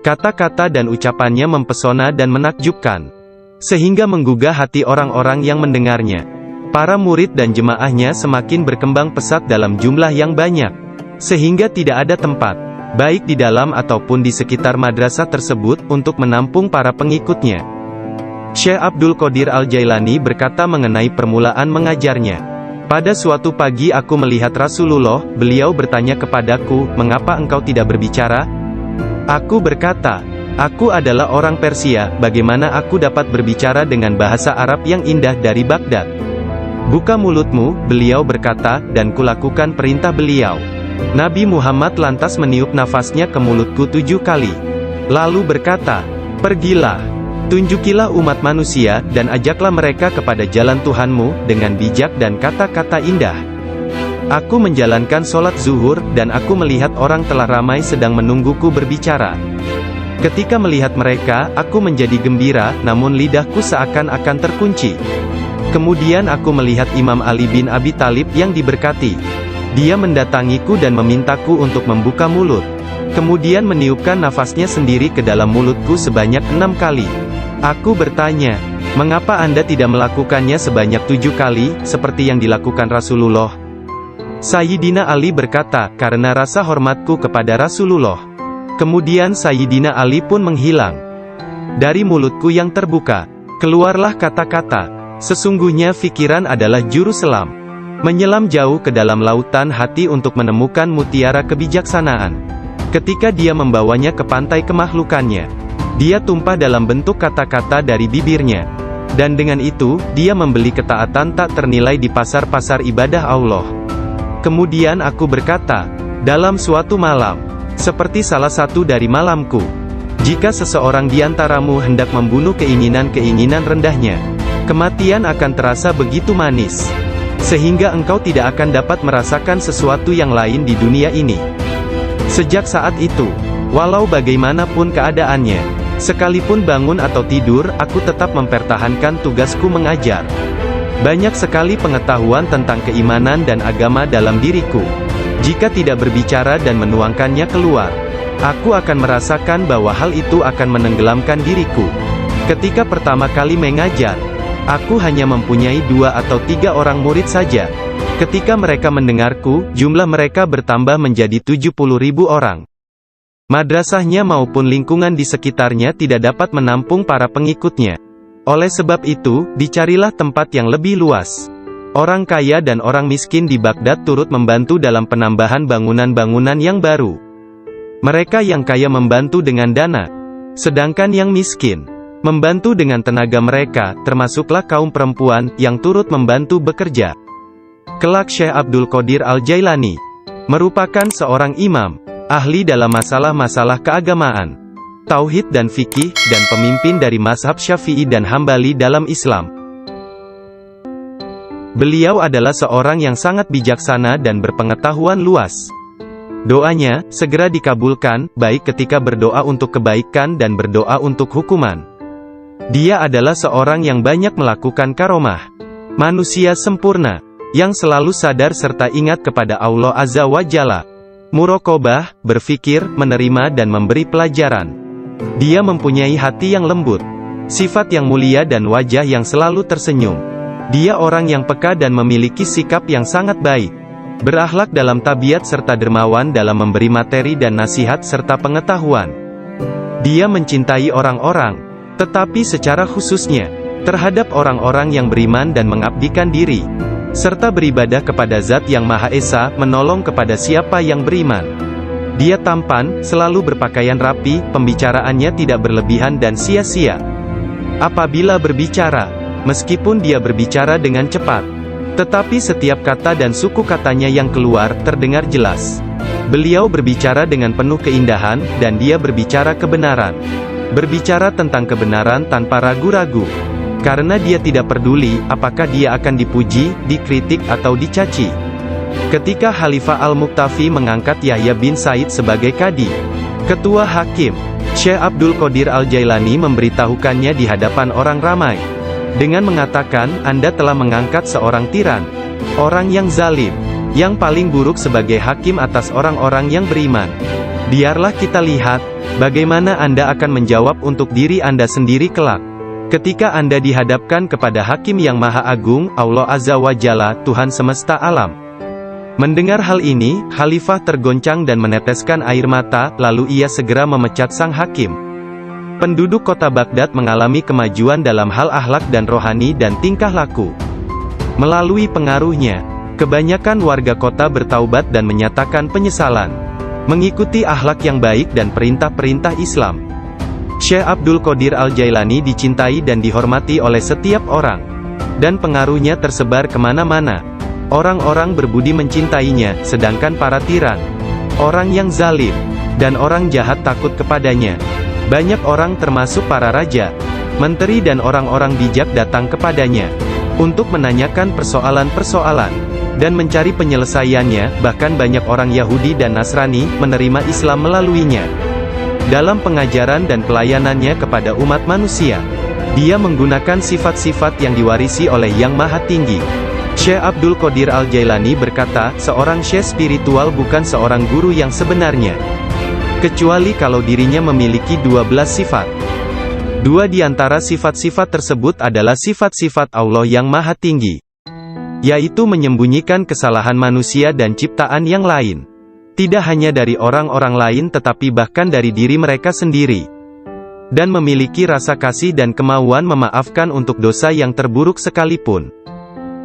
Kata-kata dan ucapannya mempesona dan menakjubkan, sehingga menggugah hati orang-orang yang mendengarnya. Para murid dan jemaahnya semakin berkembang pesat dalam jumlah yang banyak, sehingga tidak ada tempat, baik di dalam ataupun di sekitar madrasah tersebut, untuk menampung para pengikutnya. Syekh Abdul Qadir Al-Jailani berkata mengenai permulaan mengajarnya. Pada suatu pagi aku melihat Rasulullah, beliau bertanya kepadaku, mengapa engkau tidak berbicara? Aku berkata, aku adalah orang Persia, bagaimana aku dapat berbicara dengan bahasa Arab yang indah dari Baghdad? Buka mulutmu, beliau berkata, dan kulakukan perintah beliau. Nabi Muhammad lantas meniup nafasnya ke mulutku 7 kali. Lalu berkata, pergilah, tunjukilah umat manusia, dan ajaklah mereka kepada jalan Tuhanmu, dengan bijak dan kata-kata indah. Aku menjalankan sholat zuhur, dan aku melihat orang telah ramai sedang menungguku berbicara. Ketika melihat mereka, aku menjadi gembira, namun lidahku seakan-akan terkunci. Kemudian aku melihat Imam Ali bin Abi Thalib yang diberkati. Dia mendatangiku dan memintaku untuk membuka mulut. Kemudian meniupkan nafasnya sendiri ke dalam mulutku sebanyak 6 kali. Aku bertanya, mengapa Anda tidak melakukannya sebanyak 7 kali, seperti yang dilakukan Rasulullah? Sayyidina Ali berkata, karena rasa hormatku kepada Rasulullah. Kemudian Sayyidina Ali pun menghilang. Dari mulutku yang terbuka, keluarlah kata-kata, sesungguhnya fikiran adalah juru selam. Menyelam jauh ke dalam lautan hati untuk menemukan mutiara kebijaksanaan. Ketika dia membawanya ke pantai kemakhlukannya, dia tumpah dalam bentuk kata-kata dari bibirnya. Dan dengan itu, dia membeli ketaatan tak ternilai di pasar-pasar ibadah Allah. Kemudian aku berkata, dalam suatu malam, seperti salah satu dari malamku, jika seseorang di antaramu hendak membunuh keinginan-keinginan rendahnya, kematian akan terasa begitu manis, sehingga engkau tidak akan dapat merasakan sesuatu yang lain di dunia ini. Sejak saat itu, walau bagaimanapun keadaannya, sekalipun bangun atau tidur, aku tetap mempertahankan tugasku mengajar. Banyak sekali pengetahuan tentang keimanan dan agama dalam diriku. Jika tidak berbicara dan menuangkannya keluar, aku akan merasakan bahwa hal itu akan menenggelamkan diriku. Ketika pertama kali mengajar, aku hanya mempunyai 2 atau 3 orang murid saja. Ketika mereka mendengarku, jumlah mereka bertambah menjadi 70.000 orang. Madrasahnya maupun lingkungan di sekitarnya tidak dapat menampung para pengikutnya. Oleh sebab itu, dicarilah tempat yang lebih luas. Orang kaya dan orang miskin di Baghdad turut membantu dalam penambahan bangunan-bangunan yang baru. Mereka yang kaya membantu dengan dana, sedangkan yang miskin membantu dengan tenaga mereka, termasuklah kaum perempuan, yang turut membantu bekerja. Kelak Syekh Abdul Qadir Al-Jailani merupakan seorang imam, ahli dalam masalah-masalah keagamaan, tauhid dan fikih, dan pemimpin dari mazhab Syafi'i dan Hambali dalam Islam. Beliau adalah seorang yang sangat bijaksana dan berpengetahuan luas. Doanya segera dikabulkan, baik ketika berdoa untuk kebaikan dan berdoa untuk hukuman. Dia adalah seorang yang banyak melakukan karomah. Manusia sempurna, yang selalu sadar serta ingat kepada Allah Azza wa Jalla. Muraqabah, berfikir, menerima dan memberi pelajaran. Dia mempunyai hati yang lembut, sifat yang mulia dan wajah yang selalu tersenyum. Dia orang yang peka dan memiliki sikap yang sangat baik. Berakhlak dalam tabiat serta dermawan dalam memberi materi dan nasihat serta pengetahuan. Dia mencintai orang-orang, tetapi secara khususnya, terhadap orang-orang yang beriman dan mengabdikan diri, serta beribadah kepada Zat yang Maha Esa, menolong kepada siapa yang beriman. Dia tampan, selalu berpakaian rapi, pembicaraannya tidak berlebihan dan sia-sia. Apabila berbicara, meskipun dia berbicara dengan cepat, tetapi setiap kata dan suku katanya yang keluar, terdengar jelas. Beliau berbicara dengan penuh keindahan, dan dia berbicara kebenaran. Berbicara tentang kebenaran tanpa ragu-ragu. Karena dia tidak peduli, apakah dia akan dipuji, dikritik atau dicaci. Ketika Khalifah Al-Muqtafi mengangkat Yahya bin Said sebagai Qadi, Ketua Hakim, Syekh Abdul Qadir Al-Jailani memberitahukannya di hadapan orang ramai. Dengan mengatakan, Anda telah mengangkat seorang tiran, orang yang zalim, yang paling buruk sebagai hakim atas orang-orang yang beriman. Biarlah kita lihat, bagaimana Anda akan menjawab untuk diri Anda sendiri kelak. Ketika Anda dihadapkan kepada Hakim yang Maha Agung, Allah Azza wa Jalla, Tuhan semesta alam. Mendengar hal ini, Khalifah tergoncang dan meneteskan air mata, lalu ia segera memecat sang hakim. Penduduk kota Baghdad mengalami kemajuan dalam hal akhlak dan rohani dan tingkah laku. Melalui pengaruhnya, kebanyakan warga kota bertaubat dan menyatakan penyesalan, mengikuti akhlak yang baik dan perintah-perintah Islam. Syekh Abdul Qadir Al-Jailani dicintai dan dihormati oleh setiap orang, dan pengaruhnya tersebar kemana-mana. Orang-orang berbudi mencintainya, sedangkan para tiran, orang yang zalim, dan orang jahat takut kepadanya. Banyak orang termasuk para raja, menteri dan orang-orang bijak datang kepadanya, untuk menanyakan persoalan-persoalan, dan mencari penyelesaiannya. Bahkan banyak orang Yahudi dan Nasrani, menerima Islam melaluinya. Dalam pengajaran dan pelayanannya kepada umat manusia, dia menggunakan sifat-sifat yang diwarisi oleh Yang Maha Tinggi. Syekh Abdul Qadir Al-Jailani berkata, seorang syekh spiritual bukan seorang guru yang sebenarnya, kecuali kalau dirinya memiliki 12 sifat. Dua di antara sifat-sifat tersebut adalah sifat-sifat Allah yang Maha Tinggi, yaitu menyembunyikan kesalahan manusia dan ciptaan yang lain. Tidak hanya dari orang-orang lain tetapi bahkan dari diri mereka sendiri. Dan memiliki rasa kasih dan kemauan memaafkan untuk dosa yang terburuk sekalipun.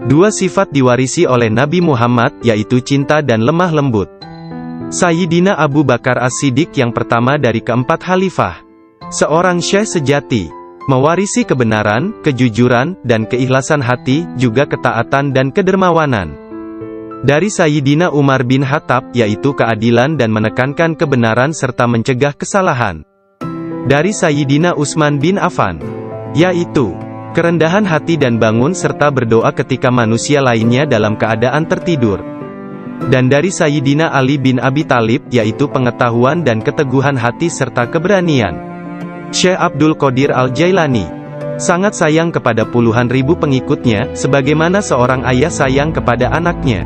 Dua sifat diwarisi oleh Nabi Muhammad, yaitu cinta dan lemah lembut. Sayyidina Abu Bakar As-Siddiq yang pertama dari keempat khalifah, seorang syekh sejati, mewarisi kebenaran, kejujuran, dan keikhlasan hati, juga ketaatan dan kedermawanan. Dari Sayyidina Umar bin Khattab, yaitu keadilan dan menekankan kebenaran serta mencegah kesalahan. Dari Sayyidina Utsman bin Affan, yaitu kerendahan hati dan bangun serta berdoa ketika manusia lainnya dalam keadaan tertidur. Dan dari Sayyidina Ali bin Abi Thalib, yaitu pengetahuan dan keteguhan hati serta keberanian. Syekh Abdul Qadir Al-Jailani sangat sayang kepada puluhan ribu pengikutnya, sebagaimana seorang ayah sayang kepada anaknya.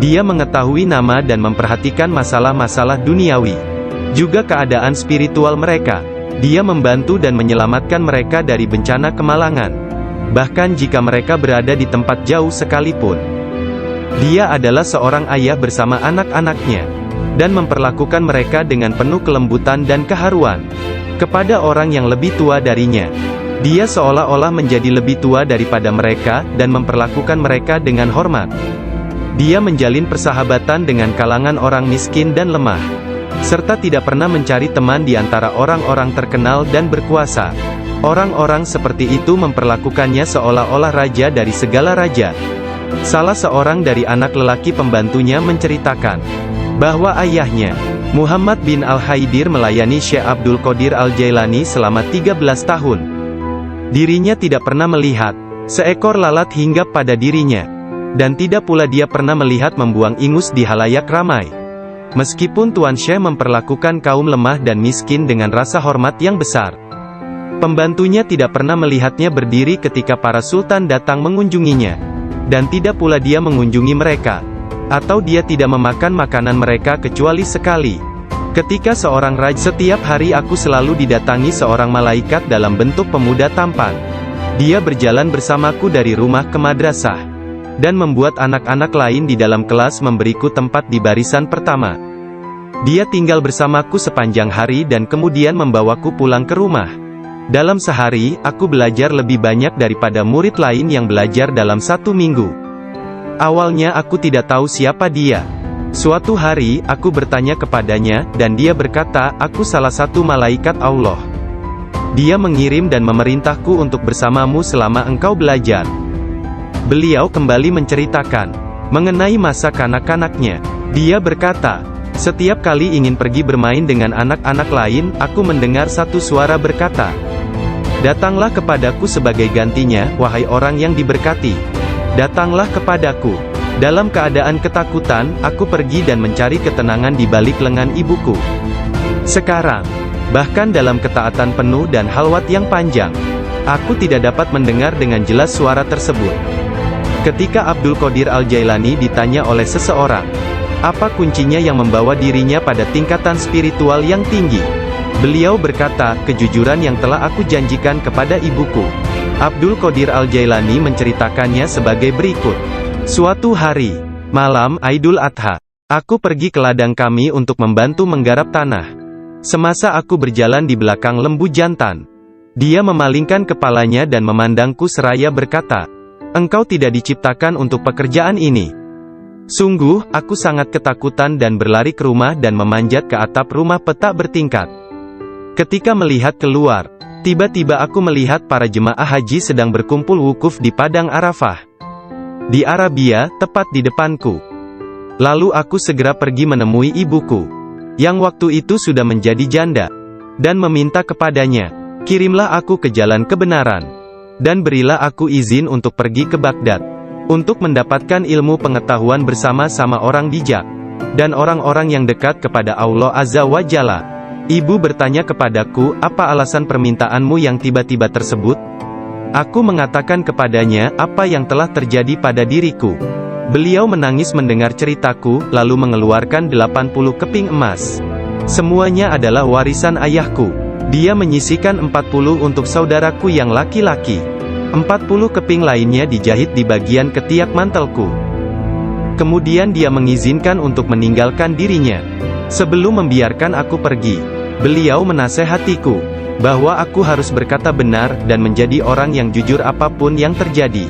Dia mengetahui nama dan memperhatikan masalah-masalah duniawi, juga keadaan spiritual mereka. Dia membantu dan menyelamatkan mereka dari bencana kemalangan, bahkan jika mereka berada di tempat jauh sekalipun. Dia adalah seorang ayah bersama anak-anaknya, dan memperlakukan mereka dengan penuh kelembutan dan keharuan. Kepada orang yang lebih tua darinya, dia seolah-olah menjadi lebih tua daripada mereka, dan memperlakukan mereka dengan hormat. Dia menjalin persahabatan dengan kalangan orang miskin dan lemah, serta tidak pernah mencari teman di antara orang-orang terkenal dan berkuasa. Orang-orang seperti itu memperlakukannya seolah-olah raja dari segala raja. Salah seorang dari anak lelaki pembantunya menceritakan bahwa ayahnya, Muhammad bin Al-Haidir, melayani Syekh Abdul Qadir Al-Jailani selama 13 tahun. Dirinya tidak pernah melihat seekor lalat hinggap pada dirinya, dan tidak pula dia pernah melihat membuang ingus di halayak ramai. Meskipun Tuan Syekh memperlakukan kaum lemah dan miskin dengan rasa hormat yang besar, pembantunya tidak pernah melihatnya berdiri ketika para sultan datang mengunjunginya. Dan tidak pula dia mengunjungi mereka, atau dia tidak memakan makanan mereka kecuali sekali. Ketika seorang raja, setiap hari aku selalu didatangi seorang malaikat dalam bentuk pemuda tampan. Dia berjalan bersamaku dari rumah ke madrasah, dan membuat anak-anak lain di dalam kelas memberiku tempat di barisan pertama. Dia tinggal bersamaku sepanjang hari dan kemudian membawaku pulang ke rumah. Dalam sehari, aku belajar lebih banyak daripada murid lain yang belajar dalam 1 minggu. Awalnya aku tidak tahu siapa dia. Suatu hari, aku bertanya kepadanya, dan dia berkata, "Aku salah satu malaikat Allah. Dia mengirim dan memerintahku untuk bersamamu selama engkau belajar." Beliau kembali menceritakan mengenai masa kanak-kanaknya. Dia berkata, "Setiap kali ingin pergi bermain dengan anak-anak lain, aku mendengar satu suara berkata, 'Datanglah kepadaku sebagai gantinya, wahai orang yang diberkati. Datanglah kepadaku.' Dalam keadaan ketakutan, aku pergi dan mencari ketenangan di balik lengan ibuku. Sekarang, bahkan dalam ketaatan penuh dan halwat yang panjang, aku tidak dapat mendengar dengan jelas suara tersebut." Ketika Abdul Qadir Al-Jailani ditanya oleh seseorang, apa kuncinya yang membawa dirinya pada tingkatan spiritual yang tinggi, beliau berkata, "Kejujuran yang telah aku janjikan kepada ibuku." Abdul Qadir Al-Jailani menceritakannya sebagai berikut. Suatu hari, malam Idul Adha, aku pergi ke ladang kami untuk membantu menggarap tanah. Semasa aku berjalan di belakang lembu jantan, dia memalingkan kepalanya dan memandangku seraya berkata, "Engkau tidak diciptakan untuk pekerjaan ini." Sungguh, aku sangat ketakutan dan berlari ke rumah dan memanjat ke atap rumah petak bertingkat. Ketika melihat keluar, tiba-tiba aku melihat para jemaah haji sedang berkumpul wukuf di Padang Arafah di Arabia, tepat di depanku. Lalu aku segera pergi menemui ibuku, yang waktu itu sudah menjadi janda, dan meminta kepadanya, "Kirimlah aku ke jalan kebenaran, dan berilah aku izin untuk pergi ke Baghdad, untuk mendapatkan ilmu pengetahuan bersama-sama orang bijak, dan orang-orang yang dekat kepada Allah Azza wa Jalla." Ibu bertanya kepadaku, "Apa alasan permintaanmu yang tiba-tiba tersebut?" Aku mengatakan kepadanya apa yang telah terjadi pada diriku. Beliau menangis mendengar ceritaku, lalu mengeluarkan 80 keping emas. Semuanya adalah warisan ayahku. Dia menyisihkan 40 untuk saudaraku yang laki-laki. 40 keping lainnya dijahit di bagian ketiak mantelku. Kemudian dia mengizinkan untuk meninggalkan dirinya. Sebelum membiarkan aku pergi, beliau menasehatiku bahwa aku harus berkata benar dan menjadi orang yang jujur apapun yang terjadi.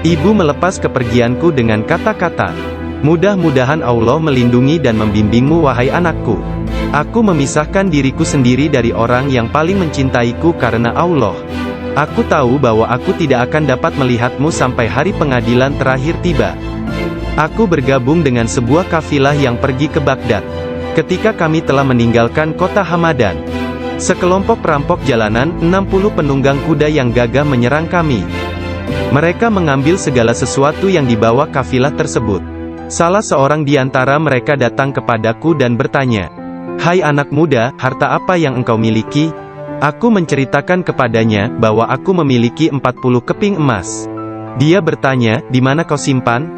Ibu melepas kepergianku dengan kata-kata, "Mudah-mudahan Allah melindungi dan membimbingmu wahai anakku. Aku memisahkan diriku sendiri dari orang yang paling mencintaiku karena Allah. Aku tahu bahwa aku tidak akan dapat melihatmu sampai hari pengadilan terakhir tiba." Aku bergabung dengan sebuah kafilah yang pergi ke Baghdad. Ketika kami telah meninggalkan kota Hamadan, sekelompok perampok jalanan, 60 penunggang kuda yang gagah menyerang kami. Mereka mengambil segala sesuatu yang dibawa kafilah tersebut. Salah seorang di antara mereka datang kepadaku dan bertanya, "Hai anak muda, harta apa yang engkau miliki?" Aku menceritakan kepadanya bahwa aku memiliki 40 keping emas. Dia bertanya, "Di mana kau simpan?"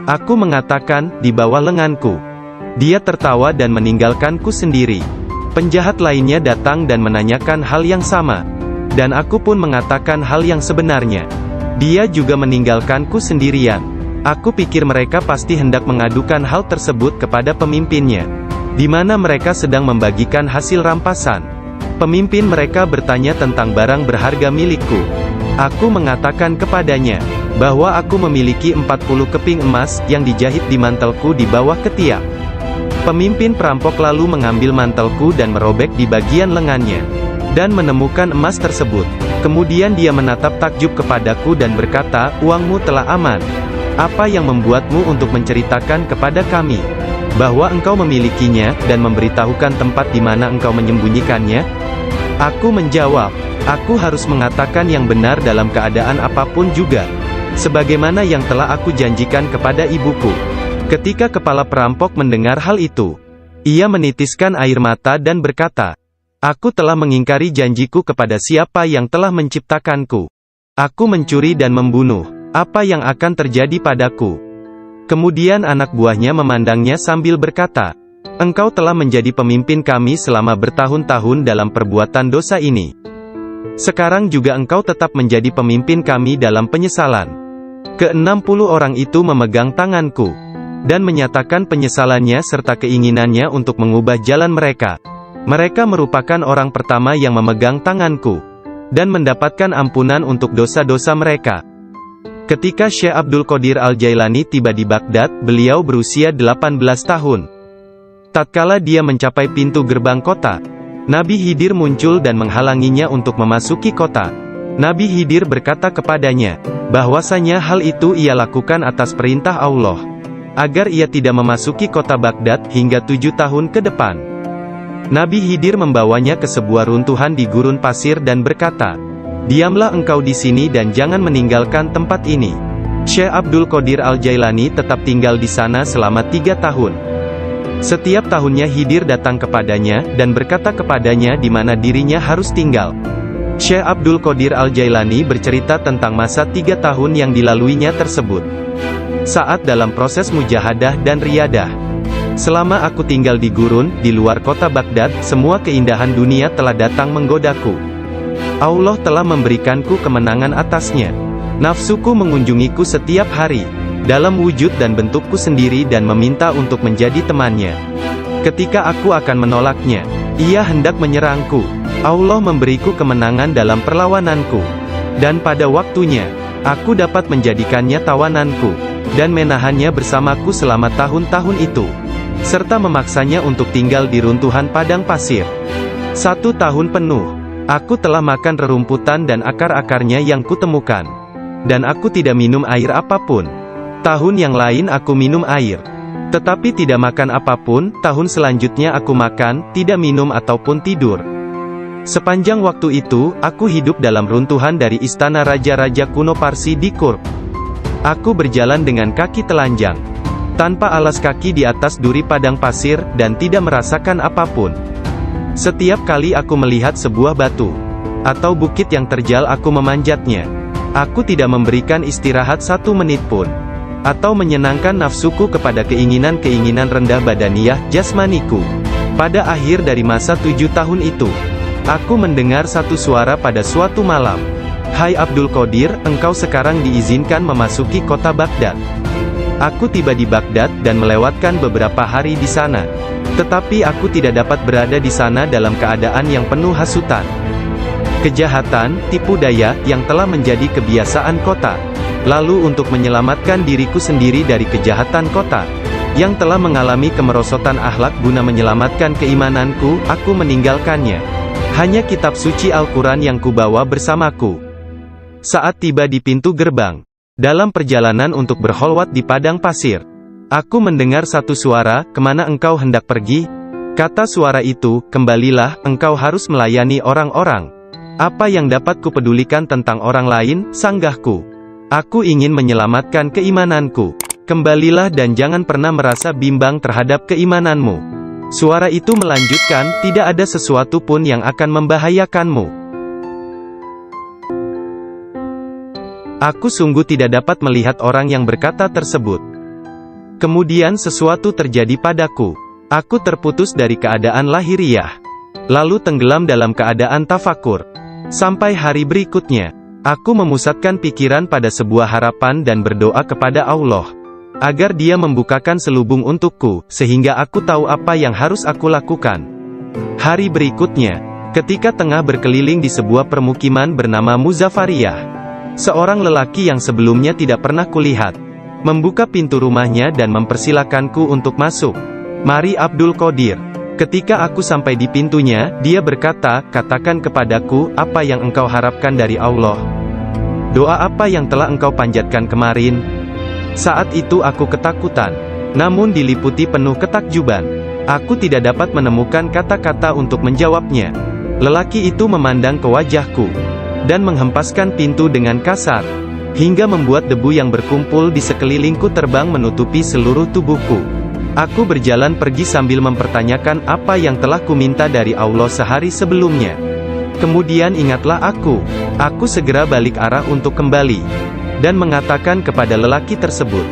Aku mengatakan, "Di bawah lenganku." Dia tertawa dan meninggalkanku sendiri. Penjahat lainnya datang dan menanyakan hal yang sama, dan aku pun mengatakan hal yang sebenarnya. Dia juga meninggalkanku sendirian. Aku pikir mereka pasti hendak mengadukan hal tersebut kepada pemimpinnya, di mana mereka sedang membagikan hasil rampasan. Pemimpin mereka bertanya tentang barang berharga milikku. Aku mengatakan kepadanya bahwa aku memiliki 40 keping emas yang dijahit di mantelku di bawah ketiak. Pemimpin perampok lalu mengambil mantelku dan merobek di bagian lengannya, dan menemukan emas tersebut. Kemudian dia menatap takjub kepadaku dan berkata, "Uangmu telah aman. Apa yang membuatmu untuk menceritakan kepada kami bahwa engkau memilikinya, dan memberitahukan tempat di mana engkau menyembunyikannya?" Aku menjawab, "Aku harus mengatakan yang benar dalam keadaan apapun juga, sebagaimana yang telah aku janjikan kepada ibuku." Ketika kepala perampok mendengar hal itu, ia menitiskan air mata dan berkata, "Aku telah mengingkari janjiku kepada siapa yang telah menciptakanku. Aku mencuri dan membunuh. Apa yang akan terjadi padaku?" Kemudian anak buahnya memandangnya sambil berkata, "Engkau telah menjadi pemimpin kami selama bertahun-tahun dalam perbuatan dosa ini. Sekarang juga engkau tetap menjadi pemimpin kami dalam penyesalan. Ke-60 orang itu memegang tanganku, dan menyatakan penyesalannya serta keinginannya untuk mengubah jalan mereka. Mereka merupakan orang pertama yang memegang tanganku, dan mendapatkan ampunan untuk dosa-dosa mereka. Ketika Syekh Abdul Qadir Al-Jailani tiba di Baghdad, beliau berusia 18 tahun. Tatkala dia mencapai pintu gerbang kota, Nabi Khidir muncul dan menghalanginya untuk memasuki kota. Nabi Khidir berkata kepadanya, bahwasanya hal itu ia lakukan atas perintah Allah, agar ia tidak memasuki kota Baghdad hingga 7 tahun ke depan. Nabi Khidir membawanya ke sebuah runtuhan di gurun pasir dan berkata, "Diamlah engkau di sini dan jangan meninggalkan tempat ini." Syekh Abdul Qadir Al-Jailani tetap tinggal di sana selama 3 tahun. Setiap tahunnya Khidir datang kepadanya, dan berkata kepadanya di mana dirinya harus tinggal. Syekh Abdul Qadir Al-Jailani bercerita tentang masa 3 tahun yang dilaluinya tersebut. Saat dalam proses mujahadah dan riyadah. Selama aku tinggal di gurun, di luar kota Baghdad, semua keindahan dunia telah datang menggodaku. Allah telah memberikanku kemenangan atasnya. Nafsuku mengunjungiku setiap hari, dalam wujud dan bentukku sendiri dan meminta untuk menjadi temannya. Ketika aku akan menolaknya, ia hendak menyerangku. Allah memberiku kemenangan dalam perlawananku. Dan pada waktunya, aku dapat menjadikannya tawananku, dan menahannya bersamaku selama tahun-tahun itu, serta memaksanya untuk tinggal di runtuhan padang pasir. 1 tahun penuh, aku telah makan rerumputan dan akar-akarnya yang kutemukan. Dan aku tidak minum air apapun. Tahun yang lain aku minum air, tetapi tidak makan apapun. Tahun selanjutnya aku makan, tidak minum ataupun tidur. Sepanjang waktu itu, aku hidup dalam runtuhan dari istana raja-raja kuno Parsi di Kurb. Aku berjalan dengan kaki telanjang, tanpa alas kaki di atas duri padang pasir, dan tidak merasakan apapun. Setiap kali aku melihat sebuah batu atau bukit yang terjal, aku memanjatnya. Aku tidak memberikan istirahat 1 menit pun, atau menyenangkan nafsuku kepada keinginan-keinginan rendah badaniyah, jasmaniku. Pada akhir dari masa 7 tahun itu, aku mendengar satu suara pada suatu malam. "Hai Abdul Qadir, engkau sekarang diizinkan memasuki kota Baghdad." Aku tiba di Baghdad dan melewatkan beberapa hari di sana. Tetapi aku tidak dapat berada di sana dalam keadaan yang penuh hasutan, kejahatan, tipu daya, yang telah menjadi kebiasaan kota. Lalu untuk menyelamatkan diriku sendiri dari kejahatan kota, yang telah mengalami kemerosotan akhlak, guna menyelamatkan keimananku, aku meninggalkannya. Hanya kitab suci Al-Quran yang kubawa bersamaku. Saat tiba di pintu gerbang, dalam perjalanan untuk berkholwat di padang pasir, aku mendengar satu suara, "Kemana engkau hendak pergi?" Kata suara itu, "Kembalilah, engkau harus melayani orang-orang. Apa yang dapat kupedulikan tentang orang lain?" Sanggahku. Aku ingin menyelamatkan keimananku. "Kembalilah dan jangan pernah merasa bimbang terhadap keimananmu." Suara itu melanjutkan, "Tidak ada sesuatu pun yang akan membahayakanmu." Aku sungguh tidak dapat melihat orang yang berkata tersebut. Kemudian sesuatu terjadi padaku. Aku terputus dari keadaan lahiriah, lalu tenggelam dalam keadaan tafakur. Sampai hari berikutnya, aku memusatkan pikiran pada sebuah harapan dan berdoa kepada Allah, agar Dia membukakan selubung untukku, sehingga aku tahu apa yang harus aku lakukan. Hari berikutnya, ketika tengah berkeliling di sebuah permukiman bernama Muzafariyah, seorang lelaki yang sebelumnya tidak pernah kulihat, membuka pintu rumahnya dan mempersilakanku untuk masuk. "Mari Abdul Qadir." Ketika aku sampai di pintunya, dia berkata, "Katakan kepadaku, apa yang engkau harapkan dari Allah? Doa apa yang telah engkau panjatkan kemarin?" Saat itu aku ketakutan, namun diliputi penuh ketakjuban. Aku tidak dapat menemukan kata-kata untuk menjawabnya. Lelaki itu memandang ke wajahku, dan menghempaskan pintu dengan kasar, hingga membuat debu yang berkumpul di sekelilingku terbang menutupi seluruh tubuhku. Aku berjalan pergi sambil mempertanyakan apa yang telah kuminta dari Allah sehari sebelumnya. Kemudian ingatlah aku. Aku segera balik arah untuk kembali, dan mengatakan kepada lelaki tersebut.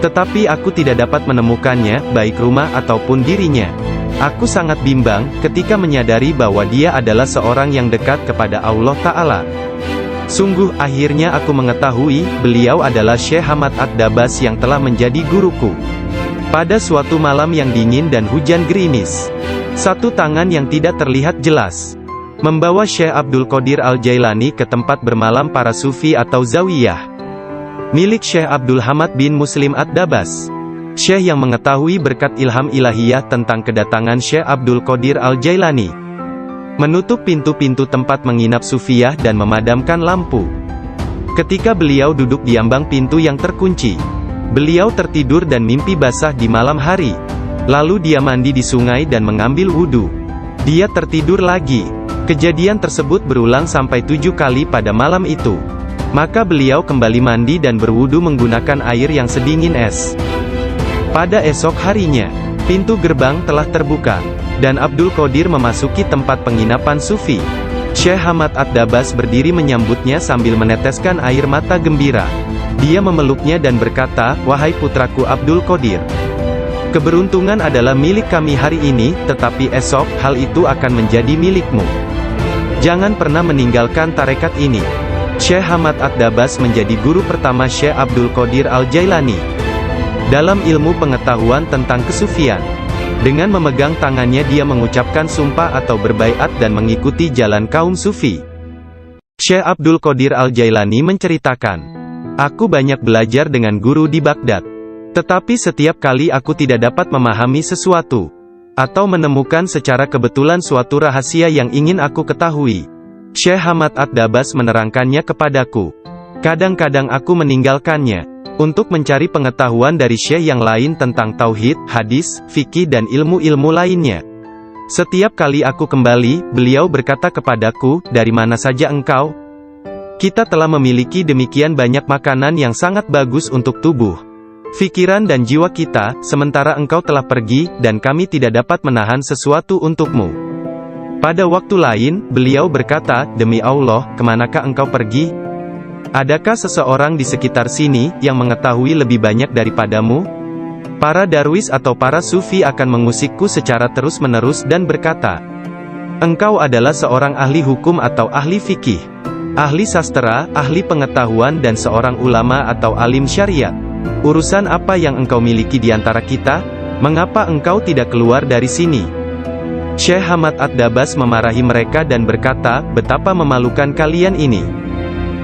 Tetapi aku tidak dapat menemukannya, baik rumah ataupun dirinya. Aku sangat bimbang, ketika menyadari bahwa dia adalah seorang yang dekat kepada Allah Ta'ala. Sungguh, akhirnya aku mengetahui, beliau adalah Syekh Hamad Ad-Dabas yang telah menjadi guruku. Pada suatu malam yang dingin dan hujan gerimis, satu tangan yang tidak terlihat jelas membawa Syekh Abdul Qadir Al-Jailani ke tempat bermalam para sufi atau zawiyah milik Syekh Abdul Hamad bin Muslim Ad-Dabas. Syekh yang mengetahui berkat ilham ilahiyah tentang kedatangan Syekh Abdul Qadir Al-Jailani menutup pintu-pintu tempat menginap sufiyah dan memadamkan lampu. Ketika beliau duduk di ambang pintu yang terkunci, beliau tertidur dan mimpi basah di malam hari. Lalu dia mandi di sungai dan mengambil wudhu. Dia tertidur lagi. Kejadian tersebut berulang sampai 7 kali pada malam itu. Maka beliau kembali mandi dan berwudhu menggunakan air yang sedingin es. Pada esok harinya, pintu gerbang telah terbuka, dan Abdul Qadir memasuki tempat penginapan sufi. Syekh Hamad Ad-Dabas berdiri menyambutnya sambil meneteskan air mata gembira. Dia memeluknya dan berkata, "Wahai putraku Abdul Qadir, keberuntungan adalah milik kami hari ini, tetapi esok, hal itu akan menjadi milikmu. Jangan pernah meninggalkan tarekat ini." Syekh Hamad Ad-Dabas menjadi guru pertama Syekh Abdul Qadir Al-Jailani dalam ilmu pengetahuan tentang kesufian. Dengan memegang tangannya dia mengucapkan sumpah atau berbaiat dan mengikuti jalan kaum sufi. Syekh Abdul Qadir Al-Jailani menceritakan, "Aku banyak belajar dengan guru di Baghdad. Tetapi setiap kali aku tidak dapat memahami sesuatu, atau menemukan secara kebetulan suatu rahasia yang ingin aku ketahui, Syekh Hamad Ad-Dabas menerangkannya kepadaku. Kadang-kadang aku meninggalkannya, untuk mencari pengetahuan dari syekh yang lain tentang tauhid, hadis, fikih dan ilmu-ilmu lainnya. Setiap kali aku kembali, beliau berkata kepadaku, 'Dari mana saja engkau?' Kita telah memiliki demikian banyak makanan yang sangat bagus untuk tubuh, pikiran dan jiwa kita, sementara engkau telah pergi, dan kami tidak dapat menahan sesuatu untukmu." Pada waktu lain, beliau berkata, "Demi Allah, kemanakah engkau pergi? Adakah seseorang di sekitar sini, yang mengetahui lebih banyak daripadamu?" Para darwis atau para sufi akan mengusikku secara terus-menerus dan berkata, "Engkau adalah seorang ahli hukum atau ahli fikih, ahli sastra, ahli pengetahuan dan seorang ulama atau alim syariat. Urusan apa yang engkau miliki di antara kita? Mengapa engkau tidak keluar dari sini?" Syekh Hamad Ad-Dabas memarahi mereka dan berkata, "Betapa memalukan kalian ini.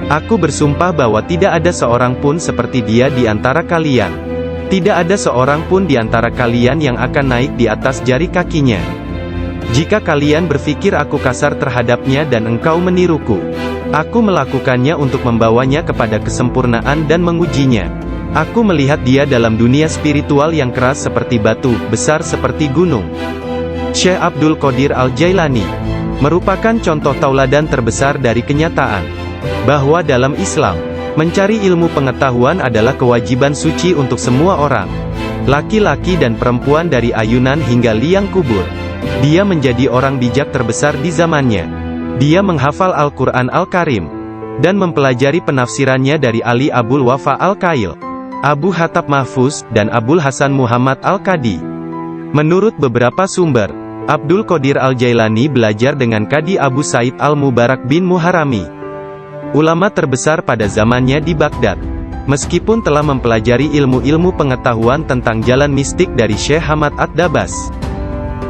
Aku bersumpah bahwa tidak ada seorang pun seperti dia di antara kalian. Tidak ada seorang pun di antara kalian yang akan naik di atas jari kakinya. Jika kalian berpikir aku kasar terhadapnya dan engkau meniruku, aku melakukannya untuk membawanya kepada kesempurnaan dan mengujinya. Aku melihat dia dalam dunia spiritual yang keras seperti batu, besar seperti gunung." Syekh Abdul Qadir Al-Jailani merupakan contoh tauladan terbesar dari kenyataan bahwa dalam Islam, mencari ilmu pengetahuan adalah kewajiban suci untuk semua orang, laki-laki dan perempuan dari ayunan hingga liang kubur. Dia menjadi orang bijak terbesar di zamannya. Dia menghafal Al-Quran Al-Karim dan mempelajari penafsirannya dari Ali Abul Wafa Al-Kail, Abu Hatab Mahfuz, dan Abul Hasan Muhammad Al-Qadi. Menurut beberapa sumber, Abdul Qadir Al-Jailani belajar dengan Qadi Abu Said Al-Mubarak bin Muharrami, ulama terbesar pada zamannya di Baghdad. Meskipun telah mempelajari ilmu-ilmu pengetahuan tentang jalan mistik dari Syekh Hamad Ad-Dabas,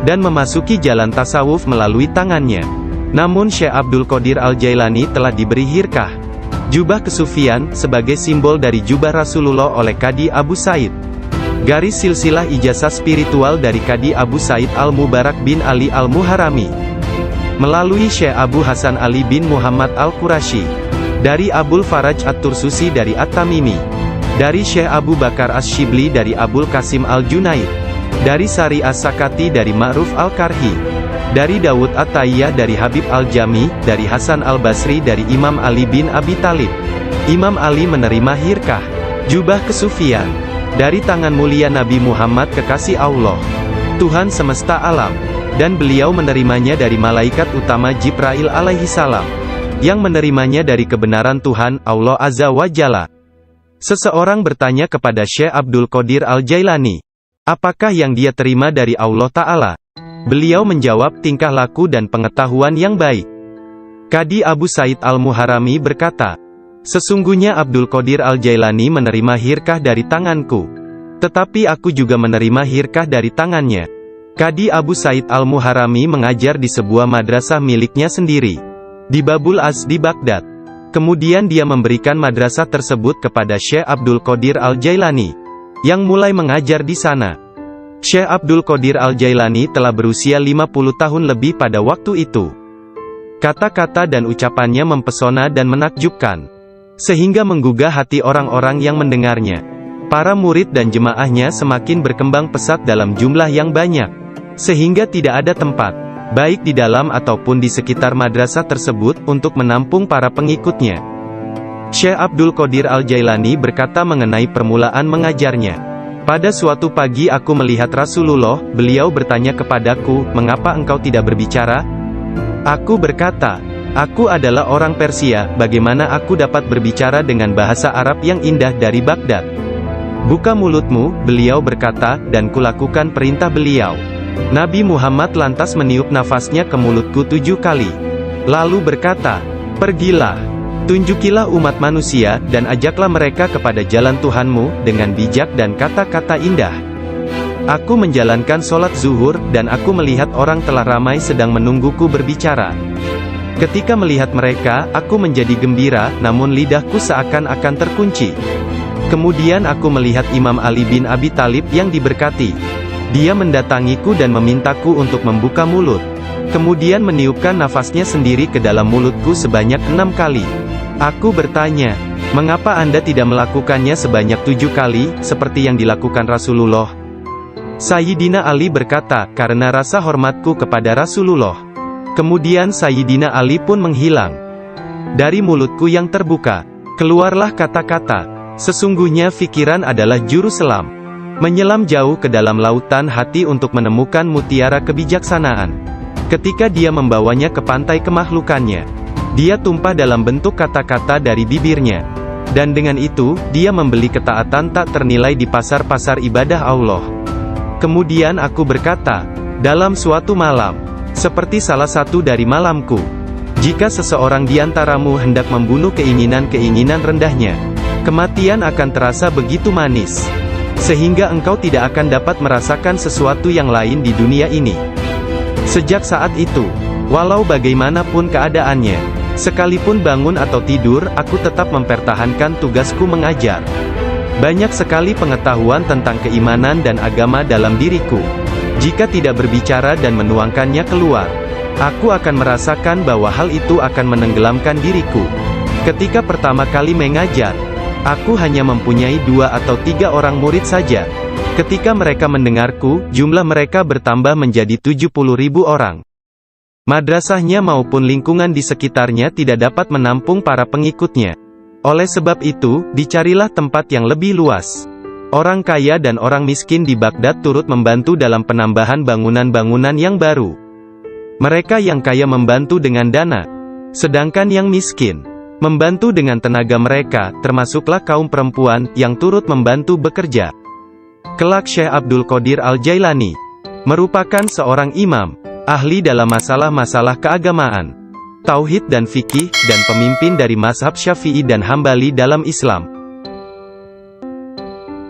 dan memasuki jalan tasawuf melalui tangannya, namun Syekh Abdul Qadir Al-Jailani telah diberi hirkah, jubah kesufian, sebagai simbol dari jubah Rasulullah oleh Qadi Abu Said. Garis silsilah ijazah spiritual dari Qadi Abu Said Al-Mubarak bin Ali Al-Muharrami, melalui Syekh Abu Hasan Ali bin Muhammad Al-Qurashi, dari Abul Faraj At-Tursusi dari At-Tamimi, dari Syekh Abu Bakar As-Shibli dari Abul Qasim Al-Junaid, dari Sari As-Sakati dari Ma'ruf Al-Karhi, dari Dawud At-Tayyah dari Habib Al-Jami, dari Hasan Al-Basri dari Imam Ali bin Abi Talib. Imam Ali menerima hirkah, jubah kesufian, dari tangan mulia Nabi Muhammad kekasih Allah, Tuhan semesta alam, dan beliau menerimanya dari malaikat utama Jibril alaihi salam, yang menerimanya dari kebenaran Tuhan, Allah Azza wa Jalla. Seseorang bertanya kepada Syekh Abdul Qadir Al-Jailani, apakah yang dia terima dari Allah Ta'ala? Beliau menjawab, tingkah laku dan pengetahuan yang baik. Qadi Abu Said Al-Muharrami berkata, sesungguhnya Abdul Qadir Al-Jailani menerima hirkah dari tanganku. Tetapi aku juga menerima hirkah dari tangannya. Qadi Abu Said Al-Muharrami mengajar di sebuah madrasah miliknya sendiri, di Babul Az di Baghdad. Kemudian dia memberikan madrasah tersebut kepada Syekh Abdul Qadir Al-Jailani, yang mulai mengajar di sana. Syekh Abdul Qadir Al-Jailani telah berusia 50 tahun lebih pada waktu itu. Kata-kata dan ucapannya mempesona dan menakjubkan, sehingga menggugah hati orang-orang yang mendengarnya. Para murid dan jemaahnya semakin berkembang pesat dalam jumlah yang banyak, sehingga tidak ada tempat, baik di dalam ataupun di sekitar madrasah tersebut, untuk menampung para pengikutnya. Syekh Abdul Qadir Al-Jailani berkata mengenai permulaan mengajarnya. Pada suatu pagi aku melihat Rasulullah, beliau bertanya kepadaku, mengapa engkau tidak berbicara? Aku berkata, aku adalah orang Persia, bagaimana aku dapat berbicara dengan bahasa Arab yang indah dari Baghdad? Buka mulutmu, beliau berkata, dan kulakukan perintah beliau. Nabi Muhammad lantas meniup nafasnya ke mulutku 7 kali. Lalu berkata, pergilah, tunjukilah umat manusia, dan ajaklah mereka kepada jalan Tuhanmu, dengan bijak dan kata-kata indah. Aku menjalankan sholat zuhur, dan aku melihat orang telah ramai sedang menungguku berbicara. Ketika melihat mereka, aku menjadi gembira, namun lidahku seakan-akan terkunci. Kemudian aku melihat Imam Ali bin Abi Thalib yang diberkati. Dia mendatangiku dan memintaku untuk membuka mulut. Kemudian meniupkan nafasnya sendiri ke dalam mulutku sebanyak 6 kali. Aku bertanya, mengapa Anda tidak melakukannya sebanyak 7 kali, seperti yang dilakukan Rasulullah? Sayyidina Ali berkata, karena rasa hormatku kepada Rasulullah. Kemudian Sayyidina Ali pun menghilang. Dari mulutku yang terbuka, keluarlah kata-kata, sesungguhnya fikiran adalah juru selam. Menyelam jauh ke dalam lautan hati untuk menemukan mutiara kebijaksanaan. Ketika dia membawanya ke pantai kemakhlukannya, dia tumpah dalam bentuk kata-kata dari bibirnya. Dan dengan itu, dia membeli ketaatan tak ternilai di pasar-pasar ibadah Allah. Kemudian aku berkata, dalam suatu malam, seperti salah satu dari malamku, jika seseorang di antaramu hendak membunuh keinginan-keinginan rendahnya, kematian akan terasa begitu manis, sehingga engkau tidak akan dapat merasakan sesuatu yang lain di dunia ini. Sejak saat itu, walau bagaimanapun keadaannya, sekalipun bangun atau tidur, aku tetap mempertahankan tugasku mengajar. Banyak sekali pengetahuan tentang keimanan dan agama dalam diriku. Jika tidak berbicara dan menuangkannya keluar, aku akan merasakan bahwa hal itu akan menenggelamkan diriku. Ketika pertama kali mengajar, aku hanya mempunyai 2 atau 3 orang murid saja. Ketika mereka mendengarku, jumlah mereka bertambah menjadi 70.000 orang. Madrasahnya maupun lingkungan di sekitarnya tidak dapat menampung para pengikutnya. Oleh sebab itu, dicarilah tempat yang lebih luas. Orang kaya dan orang miskin di Baghdad turut membantu dalam penambahan bangunan-bangunan yang baru. Mereka yang kaya membantu dengan dana, sedangkan yang miskin membantu dengan tenaga mereka, termasuklah kaum perempuan, yang turut membantu bekerja. Kelak Syekh Abdul Qadir Al-Jailani merupakan seorang imam, ahli dalam masalah-masalah keagamaan, tauhid dan fikih, dan pemimpin dari mazhab Syafi'i dan Hambali dalam Islam.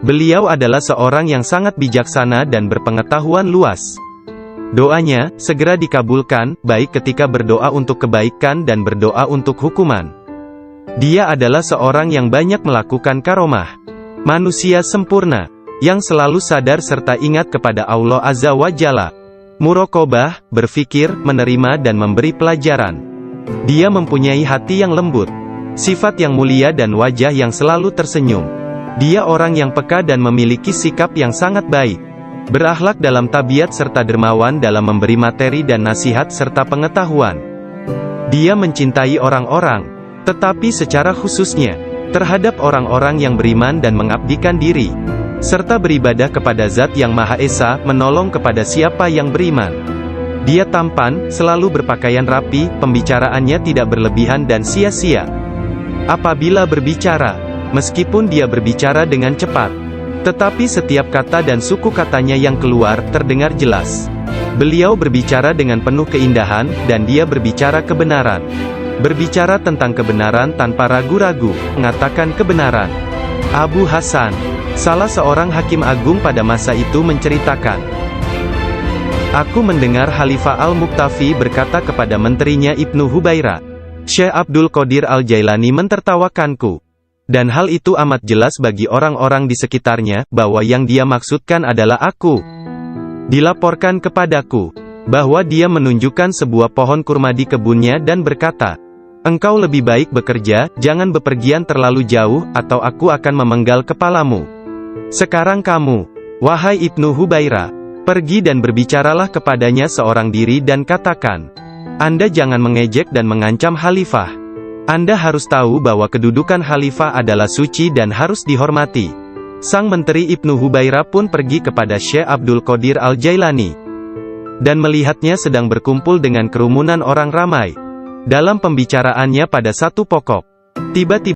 Beliau adalah seorang yang sangat bijaksana dan berpengetahuan luas. Doanya segera dikabulkan, baik ketika berdoa untuk kebaikan dan berdoa untuk hukuman. Dia adalah seorang yang banyak melakukan karomah. Manusia sempurna, yang selalu sadar serta ingat kepada Allah Azza wa Jalla. Muraqabah, berfikir, menerima dan memberi pelajaran. Dia mempunyai hati yang lembut, sifat yang mulia dan wajah yang selalu tersenyum. Dia orang yang peka dan memiliki sikap yang sangat baik. Berakhlak dalam tabiat serta dermawan dalam memberi materi dan nasihat serta pengetahuan. Dia mencintai orang-orang, tetapi secara khususnya terhadap orang-orang yang beriman dan mengabdikan diri, serta beribadah kepada Zat yang Maha Esa, menolong kepada siapa yang beriman. Dia tampan, selalu berpakaian rapi, pembicaraannya tidak berlebihan dan sia-sia. Apabila berbicara, meskipun dia berbicara dengan cepat, tetapi setiap kata dan suku katanya yang keluar terdengar jelas. Beliau berbicara dengan penuh keindahan, dan dia berbicara kebenaran. Berbicara tentang kebenaran tanpa ragu-ragu, mengatakan kebenaran. Abu Hasan, salah seorang hakim agung pada masa itu menceritakan, "Aku mendengar Khalifah Al-Muqtafi berkata kepada menterinya Ibnu Hubaira, Syekh Abdul Qadir Al-Jailani mentertawakanku. Dan hal itu amat jelas bagi orang-orang di sekitarnya, bahwa yang dia maksudkan adalah aku. Dilaporkan kepadaku, bahwa dia menunjukkan sebuah pohon kurma di kebunnya dan berkata, 'Engkau lebih baik bekerja, jangan bepergian terlalu jauh, atau aku akan memenggal kepalamu. Sekarang kamu, wahai Ibnu Hubaira, pergi dan berbicaralah kepadanya seorang diri dan katakan, Anda jangan mengejek dan mengancam Khalifah. Anda harus tahu bahwa kedudukan Khalifah adalah suci dan harus dihormati.' Sang menteri Ibnu Hubaira pun pergi kepada Syekh Abdul Qadir Al-Jailani, dan melihatnya sedang berkumpul dengan kerumunan orang ramai. Dalam pembicaraannya pada satu pokok, tiba-tiba